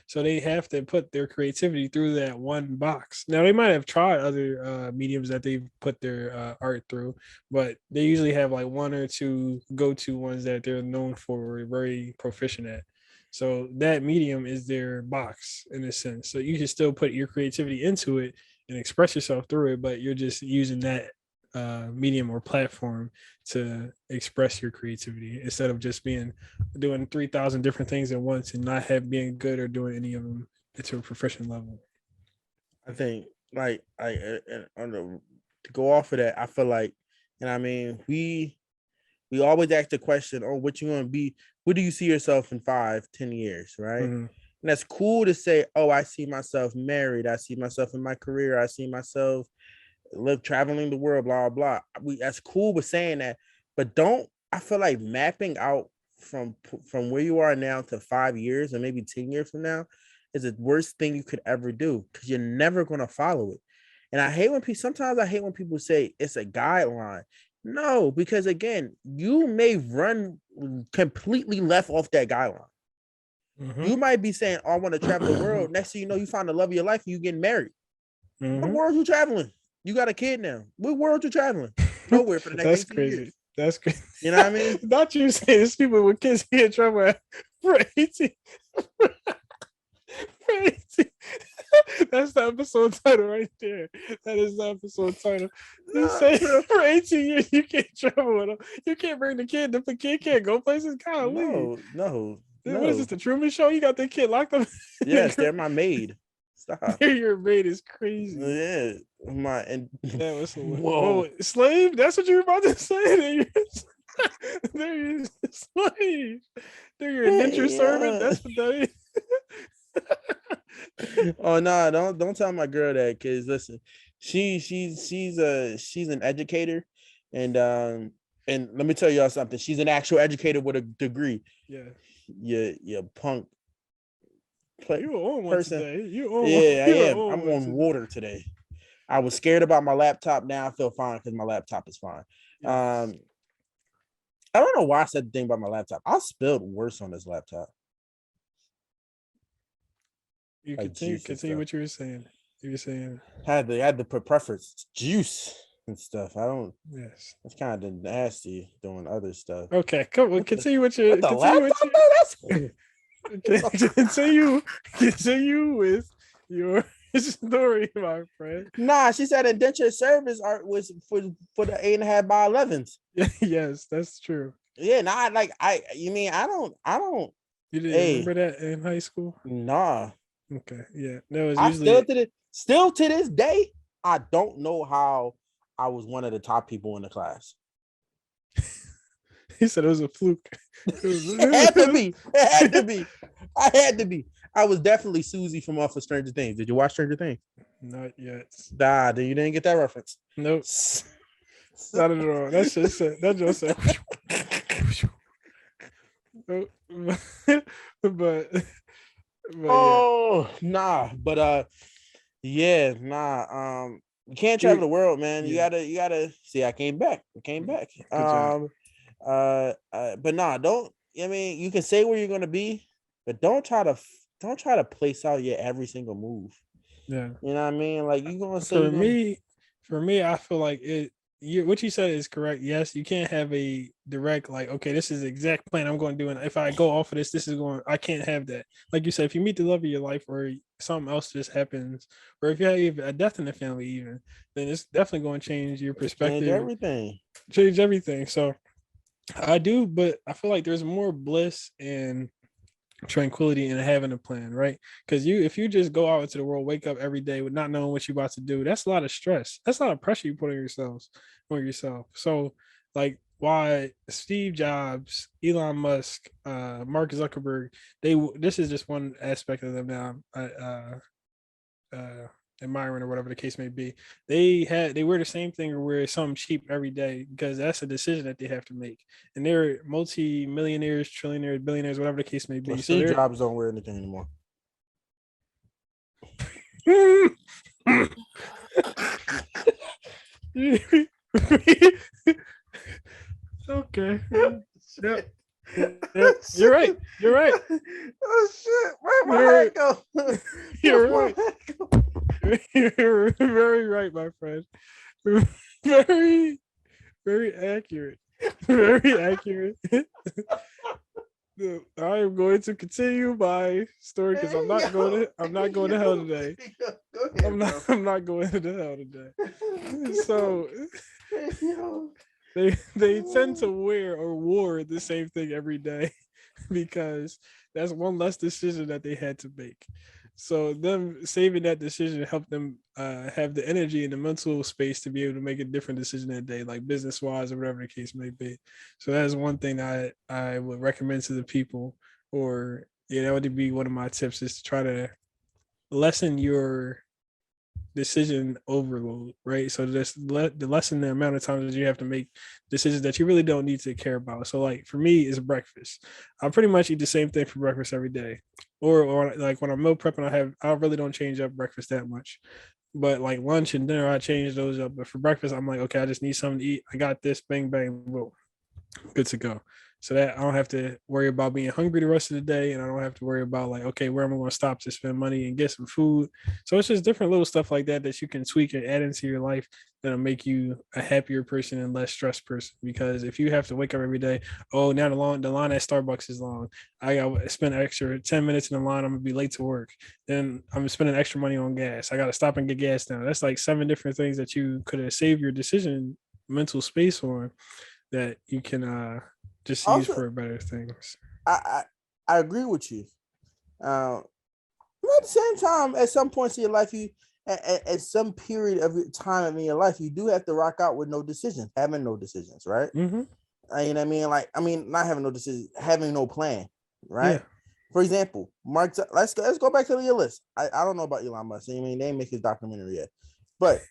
So they have to put their creativity through that one box. Now they might have tried other mediums that they've put their art through, but they usually have like one or two go-to ones that they're known for, or very proficient at. So that medium is their box in a sense. So you can still put your creativity into it and express yourself through it, but you're just using that medium or platform to express your creativity instead of just doing 3,000 different things at once and not being good or doing any of them to a professional level. I think to go off of that, I feel like, and I mean, we always ask the question, oh, what you want to be? What do you see yourself in 5-10 years, right? Mm-hmm. And that's cool to say, oh, I see myself married. I see myself in my career. I see myself traveling the world, blah, blah. That's cool with saying that, but I feel like mapping out from where you are now to 5 years or maybe 10 years from now is the worst thing you could ever do because you're never going to follow it. And I hate when people say it's a guideline. No, because again, you may run completely left off that guideline. Mm-hmm. You might be saying, oh, I want to travel the world. Next thing you know, you find the love of your life and you getting married. Mm-hmm. What world you traveling? You got a kid now. What world you traveling? Nowhere for the next 18 crazy. Years. That's crazy. You know what I mean? Not you saying there's people with kids here traveling for 18. For 18. That's the episode title right there. That is the episode title. You say for 18 years you can't travel with them. You can't bring the kid. The kid can't go places. No. What is this? The Truman Show? You got the kid locked up? Yes, they're my maid. Stop. Your maid is crazy. Yeah, that was whoa. Slave? That's what you were about to say. They're your slave. They're your indentured servant. That's what that is. Oh no, don't tell my girl that, because listen, she's an educator, and let me tell y'all something. She's an actual educator with a degree. Yeah. You punk. You on one person today. I am. I'm on water today. I was scared about my laptop. Now I feel fine because my laptop is fine. Yes. I don't know why I said the thing about my laptop. I spilled worse on this laptop. You continue what you were saying. You were saying had to put preference juice and stuff. I don't. Yes, it's kind of nasty doing other stuff. Okay, come on. Continue what you. Continue with your story, my friend. Nah, she said indentured service art was for the 8.5 by 11s. Yes, that's true. Yeah, nah, I don't. You didn't remember that in high school? Nah. Okay, yeah. No, it's usually still to this day, I don't know how I was one of the top people in the class. He said it was a fluke. It had to be. I had to be. I was definitely Susie from off of Stranger Things. Did you watch Stranger Things? Not yet. Nah, then you didn't get that reference. Nope. Not at all. That's just it. That just said. but oh yeah. Nah, but yeah, nah. You can't travel the world, man. Yeah. You gotta see. I came back. But nah, don't. I mean, you can say where you're gonna be, but don't try to place out your every single move. Yeah, you know what I mean. Like you gonna say for me, I feel like it. What you said is correct. Yes, you can't have a direct like, okay, this is the exact plan I'm going to do, and if I go off of this, this is going. I can't have that. Like you said, if you meet the love of your life, or something else just happens, or if you have a death in the family, even, then it's definitely going to change your perspective. Change everything. So I do, but I feel like there's more bliss and tranquility in having a plan, right? Because if you just go out into the world, wake up every day with not knowing what you're about to do, that's a lot of stress. That's a lot of pressure you put on yourself. So like why Steve Jobs, Elon Musk, Mark Zuckerberg, this is just one aspect of them now. Admiring or whatever the case may be, they wear the same thing or wear something cheap every day because that's a decision that they have to make, and they're multi-millionaires, trillionaires, billionaires, whatever the case may be. Well, Steve Jobs don't wear anything anymore. Okay. Yep. You're right. Oh shit! Where my head go? You're right. You're very right, my friend. Very, very accurate. Very accurate. I am going to continue my story because I'm not going to hell today. I'm not going to hell today. So they tend to wear or wore the same thing every day because that's one less decision that they had to make. So them saving that decision helped them have the energy and the mental space to be able to make a different decision that day, like business wise or whatever the case may be. So that is one thing I would recommend to the people, or that would be one of my tips, is to try to lessen your decision overload, right? So just lessen the amount of times that you have to make decisions that you really don't need to care about. So like for me, it's breakfast. I pretty much eat the same thing for breakfast every day, or like when I'm meal prepping, I really don't change up breakfast that much. But like lunch and dinner, I change those up. But for breakfast, I'm like, okay, I just need something to eat. I got this, bang bang, boom, good to go. So that I don't have to worry about being hungry the rest of the day, and I don't have to worry about like, okay, where am I going to stop to spend money and get some food? So it's just different little stuff like that you can tweak and add into your life that'll make you a happier person and less stressed person. Because if you have to wake up every day, oh, now the line at Starbucks is long, I got to spend an extra 10 minutes in the line, I'm gonna be late to work, then I'm spending extra money on gas, I got to stop and get gas now. That's like 7 different things that you could have saved your decision mental space on, that you can just also use for better things. I agree with you. But at the same time, at some points in your life, you at some period of time in your life, you do have to rock out with having no decisions, right? Mm-hmm. You know what I mean? Not having no decisions, having no plan, right? Yeah. For example, Mark. Let's go back to your list. I don't know about Elon Musk. I mean, they didn't make his documentary yet, but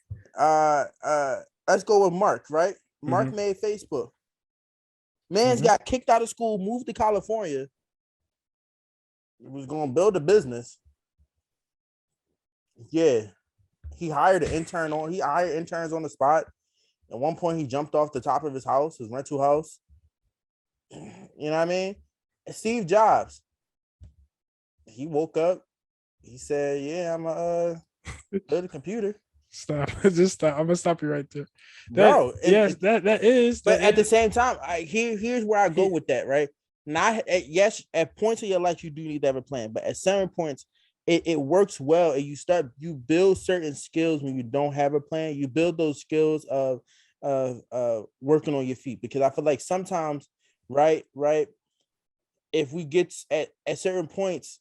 let's go with Mark, right? Mark made Facebook. Man's got kicked out of school, moved to California. He was going to build a business. Yeah. He hired interns on the spot. At one point, he jumped off the top of his rental house. You know what I mean? Steve Jobs. He woke up. He said, yeah, I'm going to build a computer. Stop. Just stop. I'm gonna stop you right there. Bro, that is. But at the same time, here's where I go with that, right? Not at points in your life you do need to have a plan, but at certain points it works well, and you build certain skills when you don't have a plan. You build those skills of working on your feet, because I feel like sometimes, right, if we get at certain points,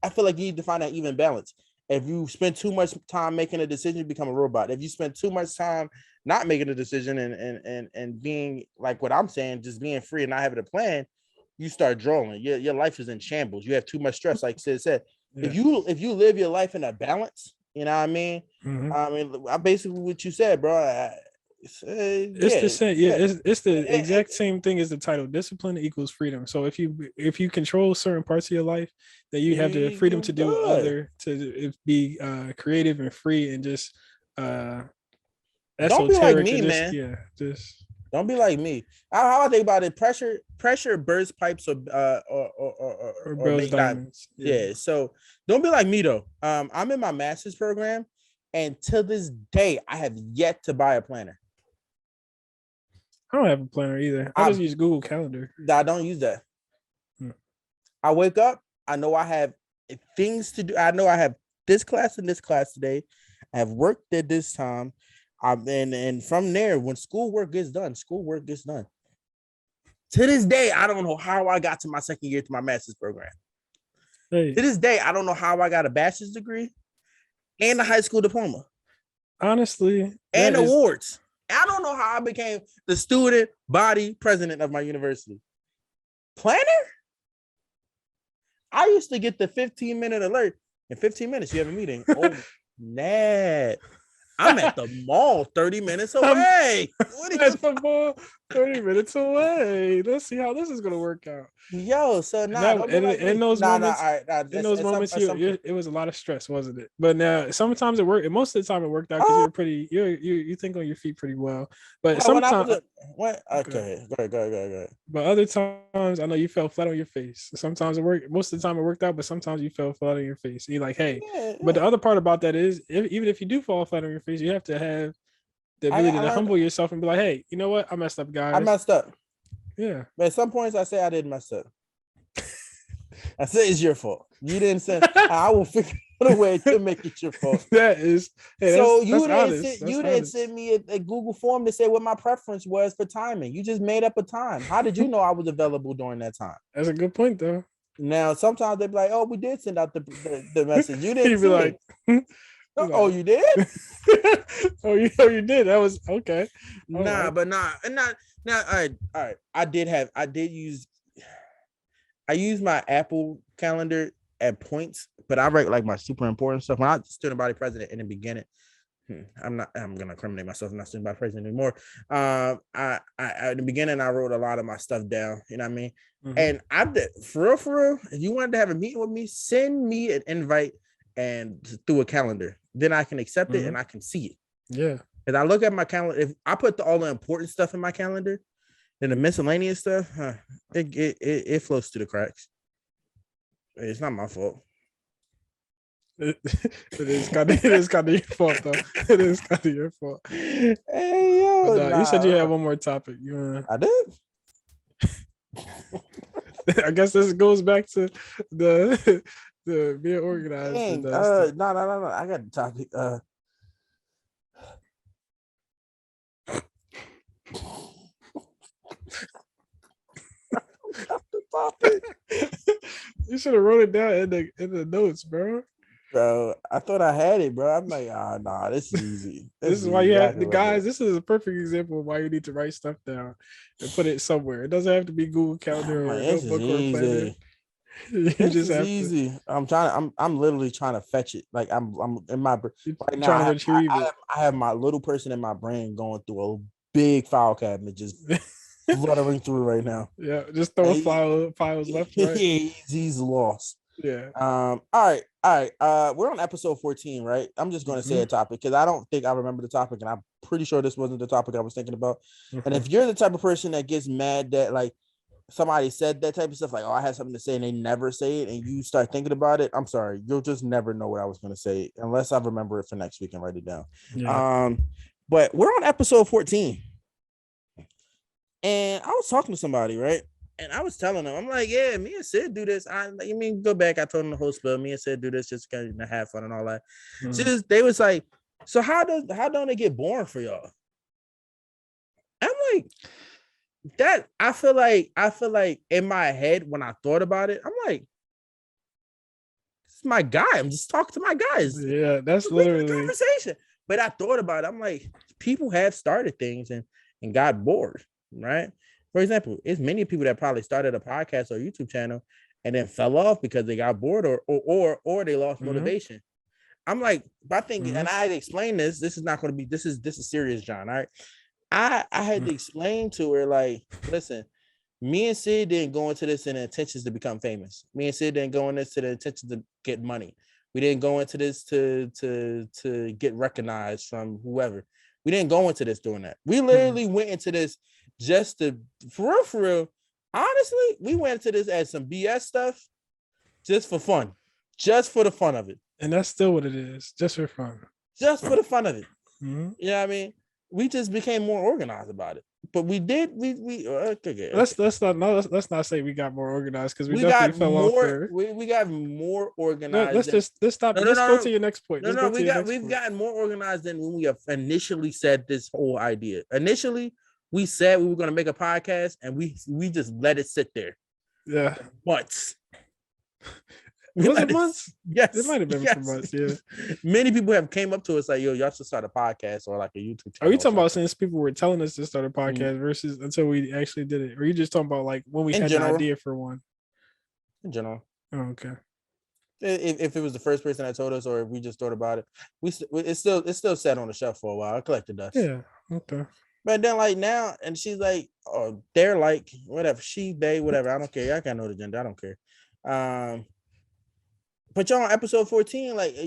I feel like you need to find that even balance. If you spend too much time making a decision, you become a robot. If you spend too much time not making a decision and being like what I'm saying, just being free and not having a plan, you start drooling. Your life is in shambles. You have too much stress. Like Sid said, yeah. If you live your life in a balance, you know what I mean? Mm-hmm. I mean, basically what you said, bro. It's the same. Yeah, it's the exact same thing as the title. Discipline equals freedom. So if you control certain parts of your life, that you have the freedom to do to be creative and free, and just Don't be like me, man. Yeah, just don't be like me. How I think about it, pressure burst pipes or make diamonds. Yeah. So don't be like me though. I'm in my master's program, and to this day, I have yet to buy a planner. I don't have a planner either. I just use Google Calendar. I don't use that. I wake up. I know I have things to do. I know I have this class and this class today. I have work at this time. And from there, when schoolwork gets done. To this day, I don't know how I got to my second year to my master's program. Hey. To this day, I don't know how I got a bachelor's degree and a high school diploma. Honestly. And awards. I don't know how I became the student body president of my university. Planner? I used to get the 15-minute alert. In 15 minutes, you have a meeting. Oh, Nat. I'm at the mall 30 minutes away. What is at the mall 30 minutes away? Let's see how this is gonna work out. Yo, so in those moments, it was a lot of stress, wasn't it? But now sometimes it worked. Most of the time it worked out because you think on your feet pretty well. But sometimes go ahead. But other times I know you fell flat on your face. Sometimes it worked. Most of the time it worked out, but sometimes you fell flat on your face. You're like, hey. Yeah. But the other part about that is, even if you do fall flat on your face, you have to have the ability to humble yourself and be like, hey, you know what? I messed up, guys. I messed up. Yeah. But at some points I say I didn't mess up. I say it's your fault. You didn't say I will figure out a way to make it your fault. That is so you didn't send me a Google form to say what my preference was for timing. You just made up a time. How did you know I was available during that time? That's a good point though. Now sometimes they'd be like, oh, we did send out the message. You didn't be like oh, you did? oh, you did. That was okay. All right. I use my Apple calendar at points, but I write like my super important stuff. When I was student body president in the beginning, I'm gonna incriminate myself. I'm not student body president anymore. I in the beginning I wrote a lot of my stuff down. You know what I mean? Mm-hmm. And I did for real. If you wanted to have a meeting with me, send me an invite and through a calendar. Then I can accept it and I can see it. Yeah. If I look at my calendar, if I put all the important stuff in my calendar, then the miscellaneous stuff, it flows through the cracks. It's not my fault. It is kind of your fault, though. It is kind of your fault. Hey, yo, you said you had one more topic. I did. I guess this goes back to the being organized. Dang, no. I got the topic. You should have wrote it down in the notes, bro. Bro, I thought I had it, bro. I'm like, nah, this is easy. This is why you have the guys. This is a perfect example of why you need to write stuff down and put it somewhere. It doesn't have to be Google Calendar or notebook or planner. This is easy. I'm literally trying to fetch it. Like I'm in my right now. Trying to retrieve it. I have my little person in my brain going through a big file cabinet, just fluttering through right now. Yeah, just throwing files left, right. He's lost. Yeah. All right. We're on episode 14, right? I'm just going to say a topic because I don't think I remember the topic, and I'm pretty sure this wasn't the topic I was thinking about. And if you're the type of person that gets mad that like somebody said that type of stuff, like, oh, I had something to say and they never say it, and you start thinking about it, I'm sorry, you'll just never know what I was going to say unless I remember it for next week and write it down. Yeah. But we're on episode 14, and I was talking to somebody, right? And I was telling them, I'm like, yeah, me and Sid do this. Go back. I told them the whole spill. Me and Sid do this just kind of have fun and all that. They was like, so how don't it get boring for y'all? I'm like, that I feel like in my head when I thought about it, I'm like, this is my guy. I'm just talking to my guys. Yeah, that's literally conversation. But I thought about it. I'm like, people have started things and got bored, right? For example, it's many people that probably started a podcast or YouTube channel and then fell off because they got bored or they lost motivation. I'm like, but I think, and I had to explain this. This is not going to be. This is serious, John. All right. I had to explain to her, like, listen, me and Sid didn't go into this in the intentions to become famous. Me and Sid didn't go into this to the intentions to get money. We didn't go into this to get recognized from whoever. We didn't go into this doing that. We literally went into this just to, for real. Honestly, we went into this as some BS stuff, just for fun, just for the fun of it. And that's still what it is, just for fun. Just for the fun of it. Mm-hmm. You know what I mean? We just became more organized about it. But we did. Okay. Let's not say we got more organized, because we definitely fell off there. We got more organized. Let's stop. Let's go to your next point. We've gotten more organized than when we have initially said this whole idea. Initially, we said we were going to make a podcast, and we just let it sit there. Yeah, months. Was it months? Yes, it might have been for months. Yeah, many people have came up to us like, "Yo, y'all should start a podcast or like a YouTube channel." Are you talking about since people were telling us to start a podcast versus until we actually did it? Or are you just talking about like when we had an idea for one? In general. Oh, okay. If it was the first person that told us, or if we just thought about it, it's still sat on the shelf for a while. I collected dust. Yeah. Okay. But then like now, and she's like, oh, they're like whatever, they, whatever. I don't care. I can't know the gender. I don't care. But y'all on episode 14, like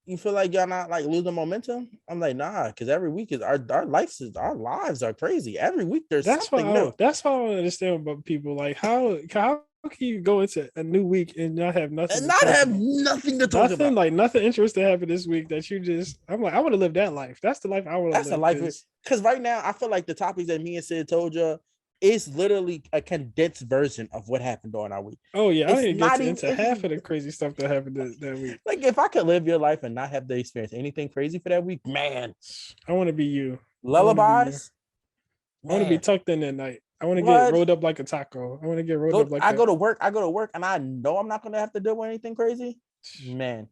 you feel like y'all not like losing momentum? I'm like, nah, because every week is our lives are crazy. Every week there's something new. That's what I don't understand about people. Like how can you go into a new week and not have nothing? And not have nothing to talk about. Like nothing interesting happened this week that you just. I'm like, I want to live that life. That's the life I want to live. That's the life. Because right now I feel like the topics that me and Sid told you. It's literally a condensed version of what happened during our week. Oh yeah, I didn't get into half of the crazy stuff that happened that week. Like if I could live your life and not have to experience anything crazy for that week, man, I want to be you. Lullabies. I want to be tucked in at night. I want to get rolled up like a taco. I want to get rolled up like. I go to work, and I know I'm not going to have to do anything crazy. Man,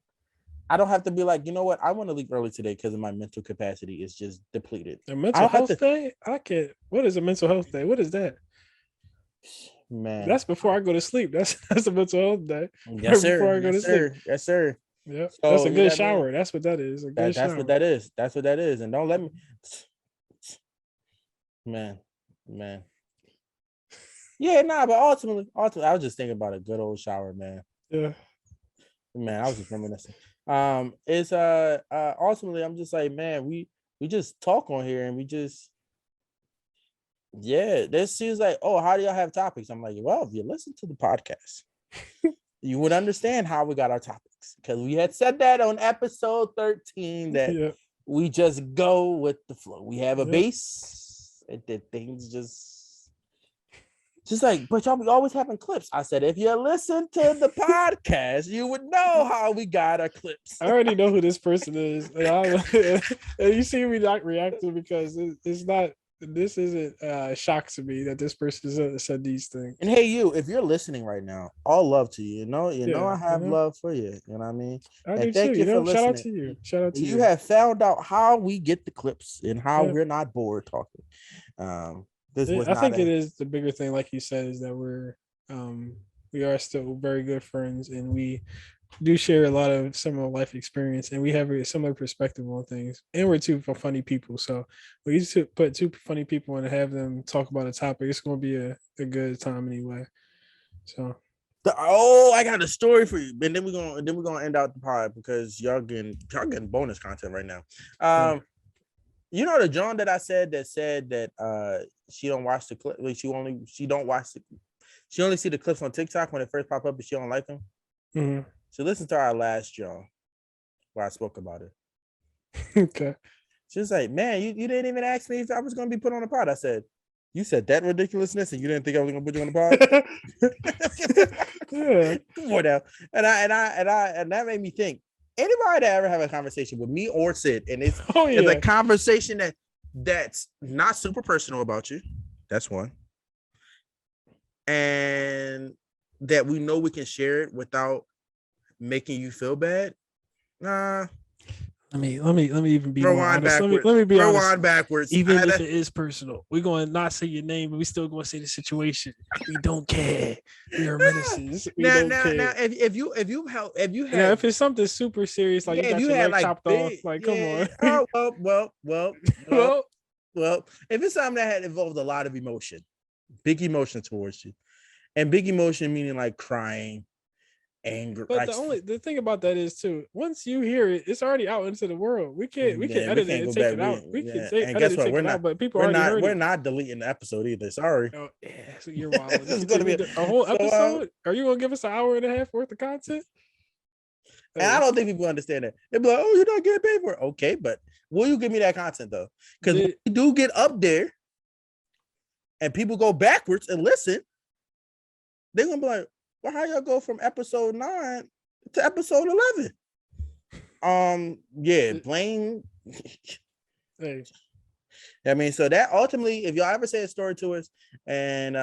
I don't have to be like, you know what? I want to leave early today because of my mental capacity is just depleted. A mental health day? I can't. What is a mental health day? What is that? Man, that's before I go to sleep. That's a mental health day. Yes, sir. Before I go to sleep. Yes, sir. Yeah, so, that's a good shower. That's what that is. That's what that is. That's what that is. And don't let me. Man. Yeah, nah, but ultimately, I was just thinking about a good old shower, man. Yeah. Man, I was just reminiscing. It's ultimately I'm just like, man, we just talk on here and we just this seems like, oh, how do y'all have topics? I'm like, well, if you listen to the podcast, you would understand how we got our topics, because we had said that on episode 13 that we just go with the flow. We have a base and then things just like, but y'all be always having clips. I said, if you listen to the podcast, you would know how we got our clips. I already know who this person is. And you see me not reacting because it's not, this isn't a shock to me that this person said these things. And hey, you, if you're listening right now, all love to you. You know I have love for you. You know what I mean? I do thank you for listening. Shout out to you. Shout out to you. You have found out how we get the clips and how we're not bored talking. I think it is the bigger thing, like you said, is that we are still very good friends, and we do share a lot of similar life experience, and we have a similar perspective on things, and we're two funny people. So we used to put two funny people and have them talk about a topic. It's going to be a good time anyway. So. I got a story for you, and then we're gonna end out the pod because y'all getting bonus content right now. You know the John that I said that she don't watch the clip. Like she only see the clips on TikTok when it first pop up, but she don't like them. Mm-hmm. So listen to our last John where I spoke about it. Okay. She was like, "Man, you didn't even ask me if I was gonna be put on the pod." I said, "You said that ridiculousness, and you didn't think I was gonna put you on the pod." Yeah. Come on now. And that made me think. Anybody that ever have a conversation with me or Sid, and it's a conversation that's not super personal about you. That's one. And that we know we can share it without making you feel bad. Nah. Let me even be more honest. Let me be honest. Rewind backwards. Even if it is personal, we're going to not say your name, but we still going to say the situation. We don't care. We are menaces. We don't care. Now, if it's something super serious, like you got your leg chopped off, like come on. Well, if it's something that had involved a lot of emotion, big emotion towards you, and big emotion meaning like crying, anger. But the thing about that is too, once you hear it, it's already out into the world. We can edit it and take it out. We can say edit it, take it out, but people already heard it. We're not deleting the episode either. Sorry. Oh yeah, so you're wild. This is gonna be a whole episode. Are you gonna give us an hour and a half worth of content? And I don't think people understand that. They'll be like, "Oh, you're not getting paid for it." Okay, but will you give me that content though? Because we do get up there, and people go backwards and listen. They're gonna be like, "Well, how y'all go from episode 9 to episode 11?" Yeah, blame. Hey. I mean, so that ultimately, if y'all ever say a story to us and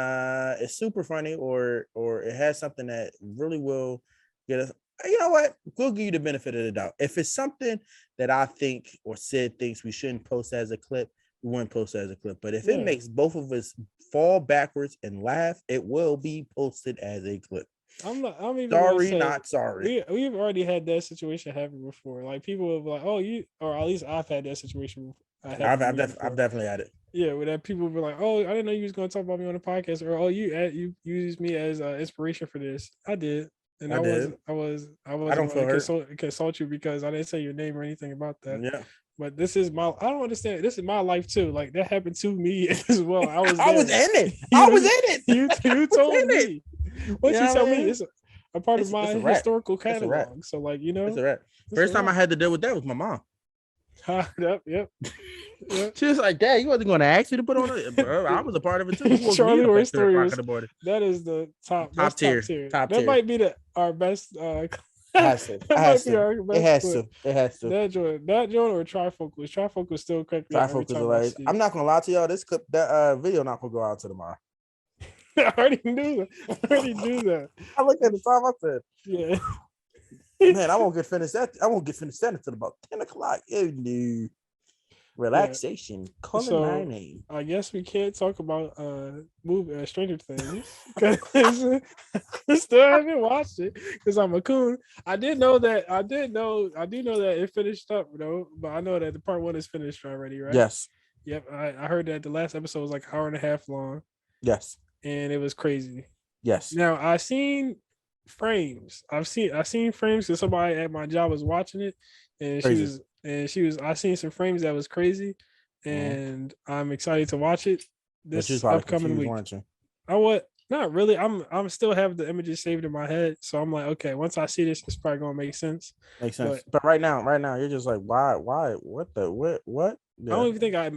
it's super funny or it has something that really will get us, you know what? We'll give you the benefit of the doubt. If it's something that I think or Sid thinks we shouldn't post as a clip, we wouldn't post it as a clip. But if it makes both of us fall backwards and laugh, it will be posted as a clip. I'm even sorry, not sorry. We've already had that situation happen before. Like people will be like, "Oh, you," or at least I've had that situation before. I've definitely had it. Yeah, where that people were like, "Oh, I didn't know you was going to talk about me on the podcast," or "Oh, you used me as inspiration for this." I did, and I wasn't consult you because I didn't say your name or anything about that. Yeah, but I don't understand. This is my life too. Like that happened to me as well. I was in it. I was in it. You told me. Once you tell me, it's a part of my historical catalog. So like it's a wrap. First time I had to deal with that was my mom. Yep. She was like, "Dad, you wasn't going to ask me to put on it, bro. I was a part of it too." Charlie Horse Stories. That is the top tier. That might be our best. It has to. That joint or Trifocals. Trifocals still correct. Trifocals hilarious. I'm not gonna lie to y'all. This clip, that video, not gonna go out till tomorrow. I already knew that. I looked at the time. I said, "Yeah, man, I won't get finished that until about 10 o'clock. No. Relaxation. Calling my name. I guess we can't talk about Stranger Things because I still haven't watched it because I'm a coon. I do know that it finished up though, but I know that the part 1 is finished already, right? Yes. Yep. I heard that the last episode was like an hour and a half long. Yes. And it was crazy. Yes. Now I've seen frames. I've seen frames because somebody at my job was watching it, and she was. I seen some frames that was crazy, and I'm excited to watch it this upcoming week. Not really. I'm still have the images saved in my head, so I'm like, okay, once I see this, it's probably gonna make sense. Makes sense. But right now, you're just like, why? What? Yeah. I don't even think I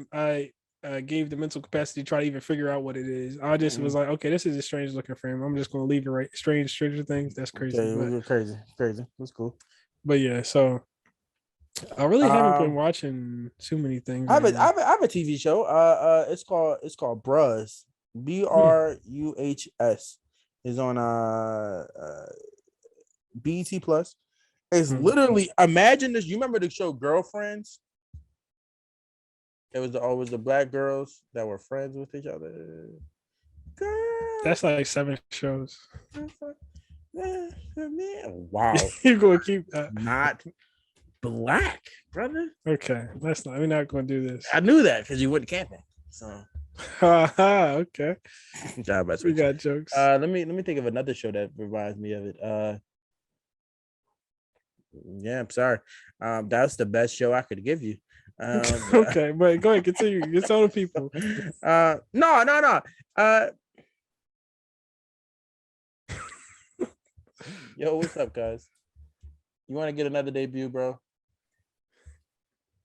gave the mental capacity to try to even figure out what it is. I just was like, okay, this is a strange looking frame. I'm just gonna leave it right. Stranger Things. That's crazy. Okay, crazy. That's cool. But yeah, so I really haven't been watching too many things. I have a TV show. It's called Bruz. BRUHS. Is on BET Plus. It's literally, imagine this. You remember the show Girlfriends? It was always the black girls that were friends with each other. That's like 7 shows. Wow. You're gonna keep that. Not black, brother. Okay. We're not gonna do this. I knew that because you wouldn't camping. So okay. We got jokes. Let me think of another show that reminds me of it. Yeah, I'm sorry. That's the best show I could give you. Okay, but go ahead, continue. You tell the people. No. Yo, what's up, guys? You want to get another debut, bro?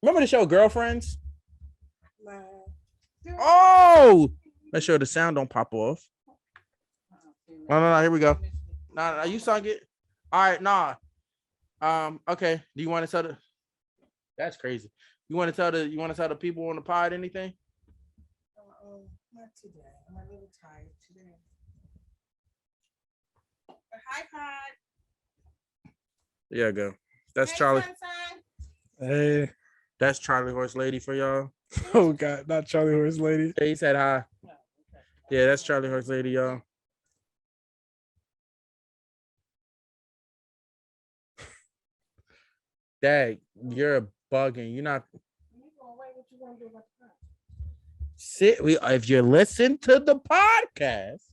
Remember the show Girlfriends? Oh, make sure the sound don't pop off. No, here we go. No, you sung it. All right, nah. Okay. Do you want to tell the? That's crazy. You want to tell the people on the pod anything? Not today. I'm a little tired today. But hi, pod. There you go. That's Charlie. Sunshine. Hey. That's Charlie Horse Lady for y'all. Oh God, not Charlie Horse Lady. He said hi. Oh, okay. Yeah, that's Charlie Horse Lady, y'all. Dad, you're bugging. You're not. If you listen to the podcast,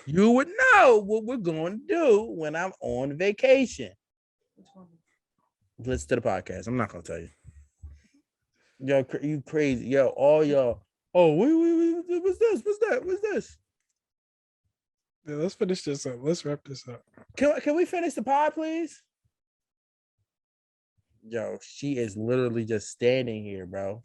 You would know what we're going to do when I'm on vacation. Listen to the podcast. I'm not going to tell you. Yo, you crazy. Yo, all y'all. Oh, wait. What's this? What's that? What's this? Yeah, let's finish this up. Let's wrap this up. Can we finish the pod, please? Yo, she is literally just standing here, bro.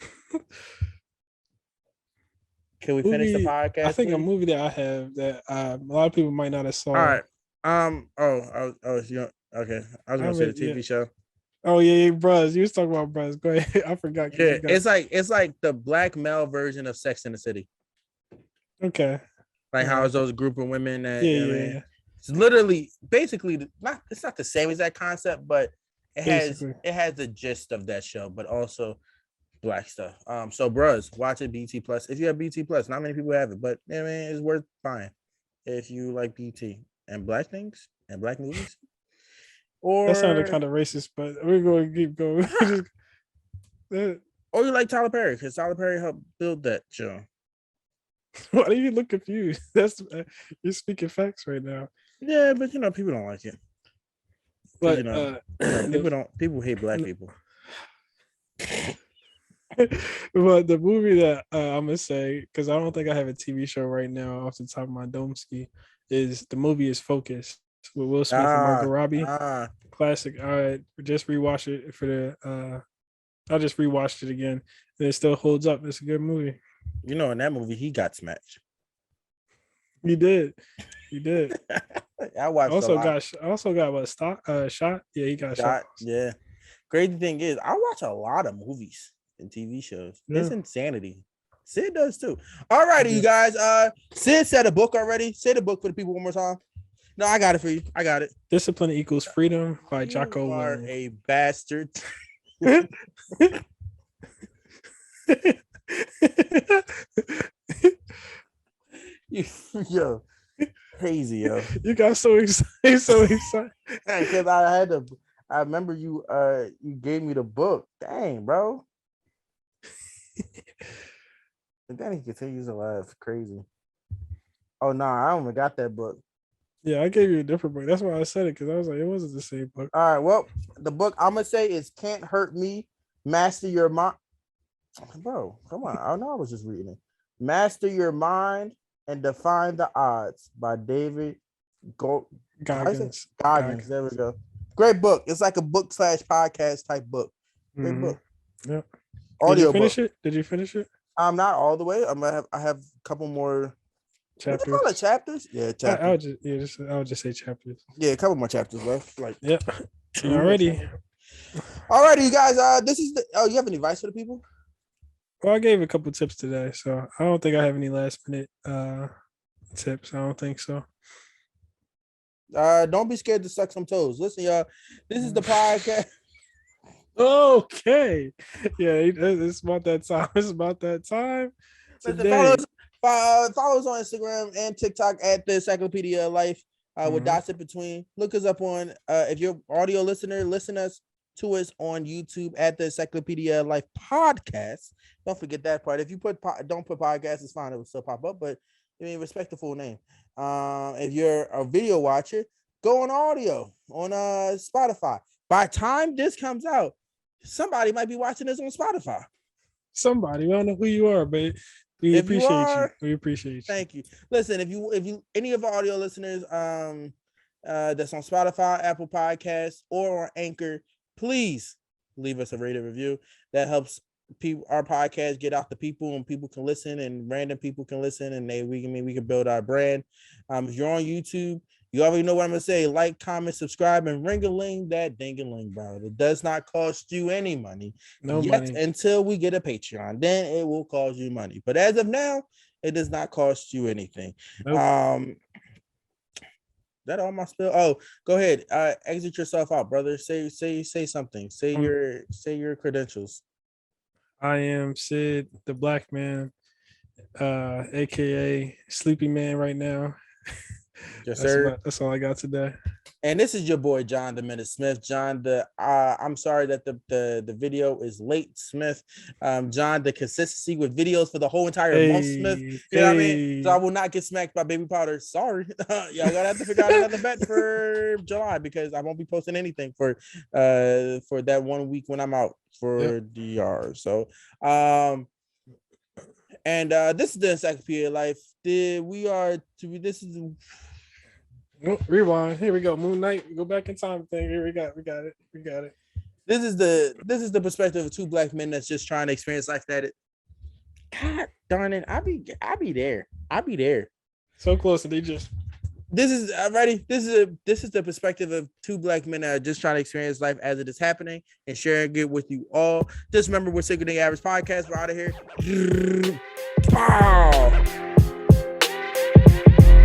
Can we finish the podcast? I think please? a movie that I have that a lot of people might not have saw. All right. Okay. I was gonna say the TV show. Oh yeah, bros. You was talking about bros. Go ahead. I forgot. Yeah, it's like the black male version of Sex in the City. Okay. Like how it's those group of women that yeah. It's literally basically it's not the same exact concept, but it has the gist of that show, but also black stuff. So bros, watch it BT Plus. If you have BT Plus, not many people have it, but I mean it's worth buying if you like BT and black things and black movies. Or that sounded kind of racist, but we're going to keep going. Or you like Tyler Perry, because Tyler Perry helped build that show. Why do you look confused? That's you're speaking facts right now. Yeah, but people don't like it. But people hate black people. But the movie that I'm gonna say, because I don't think I have a TV show right now off the top of my dome ski, is the movie is Focus with Will Smith and Margot Robbie. Classic. I just rewatched it for the I just rewatched it again and it still holds up. It's a good movie. In that movie he got smashed. He did. I watched. I also got what shot. Yeah, he got shot. Yeah. Crazy thing is, I watch a lot of movies and TV shows. Yeah. It's insanity. Sid does too. All righty, you guys. Sid said a book already. Say the book for the people one more time. No, I got it for you. I got it. Discipline Equals Freedom by Jocko. You are a bastard. Yo, crazy, yo. You got so excited. Because I remember you gave me the book. Dang, bro. And then he continues to laugh. Crazy. Oh no, I don't even got that book. Yeah, I gave you a different book. That's why I said it, because I was like, it wasn't the same book. All right, well, the book I'm gonna say is Can't Hurt Me, Master Your Mind. Bro, come on. I know I was just reading it. Master Your Mind and Define the Odds by David Goggins. There we go. Great book. It's like a book / podcast type book. Great book. Yeah. Audio. Did you finish it? I'm not all the way. I have a couple more chapters. What do you call it, chapters? Yeah, chapters. I would just say chapters. Yeah, a couple more chapters left. Yeah. Alrighty, you guys. This is you have any advice for the people? Well, I gave a couple tips today, so I don't think I have any last minute tips. I don't think so. Don't be scared to suck some toes. Listen, y'all. This is the podcast. Okay. Yeah, it's about that time. It's about that time. Listen, follow us on Instagram and TikTok at the Encyclopedia of Life with dots in between. Look us up on if you're audio listener, listen to us on YouTube at the Encyclopedia of Life podcast. Don't forget that part. If you don't put podcast, it's fine. It will still pop up, but respect the full name. If you're a video watcher, go on audio on Spotify. By the time this comes out, somebody might be watching this on Spotify. Somebody, we don't know who you are, but we appreciate you. We appreciate you. Thank you. Listen, if you any of our audio listeners that's on Spotify, Apple Podcasts, or on Anchor, please leave us a rated review. That helps our podcast get out to people, and people can listen, and random people can listen, and we can build our brand. If you're on YouTube, you already know what I'm gonna say. Like, comment, subscribe, and ring-a-ling that ding-a-ling, bro. It does not cost you any money. No money until we get a Patreon. Then it will cost you money. But as of now, it does not cost you anything. Nope. That all my spill. Oh, go ahead. Exit yourself out, brother. Say something. Say your credentials. I am Sid, the Black Man, aka Sleepy Man right now. Yes, sir. That's all I got today. And this is your boy John the Minute Smith. John I'm sorry that the video is late, Smith. John, the consistency with videos for the whole entire month, Smith. You know what I mean? So I will not get smacked by baby powder. Sorry. Y'all gotta have to figure out another bet for July because I won't be posting anything for that 1 week when I'm out for DR. So and this is the Encyclopedia of Life. This is rewind. Here we go. Moon Knight. Go back in time thing. Here we got it. This is the perspective of two black men that's just trying to experience life. God darn it, I be there. So close to they just. This is ready. This is the perspective of two black men that are just trying to experience life as it is happening and sharing it with you all. Just remember, we're Single Day Average Podcast. We're out of here. Wow.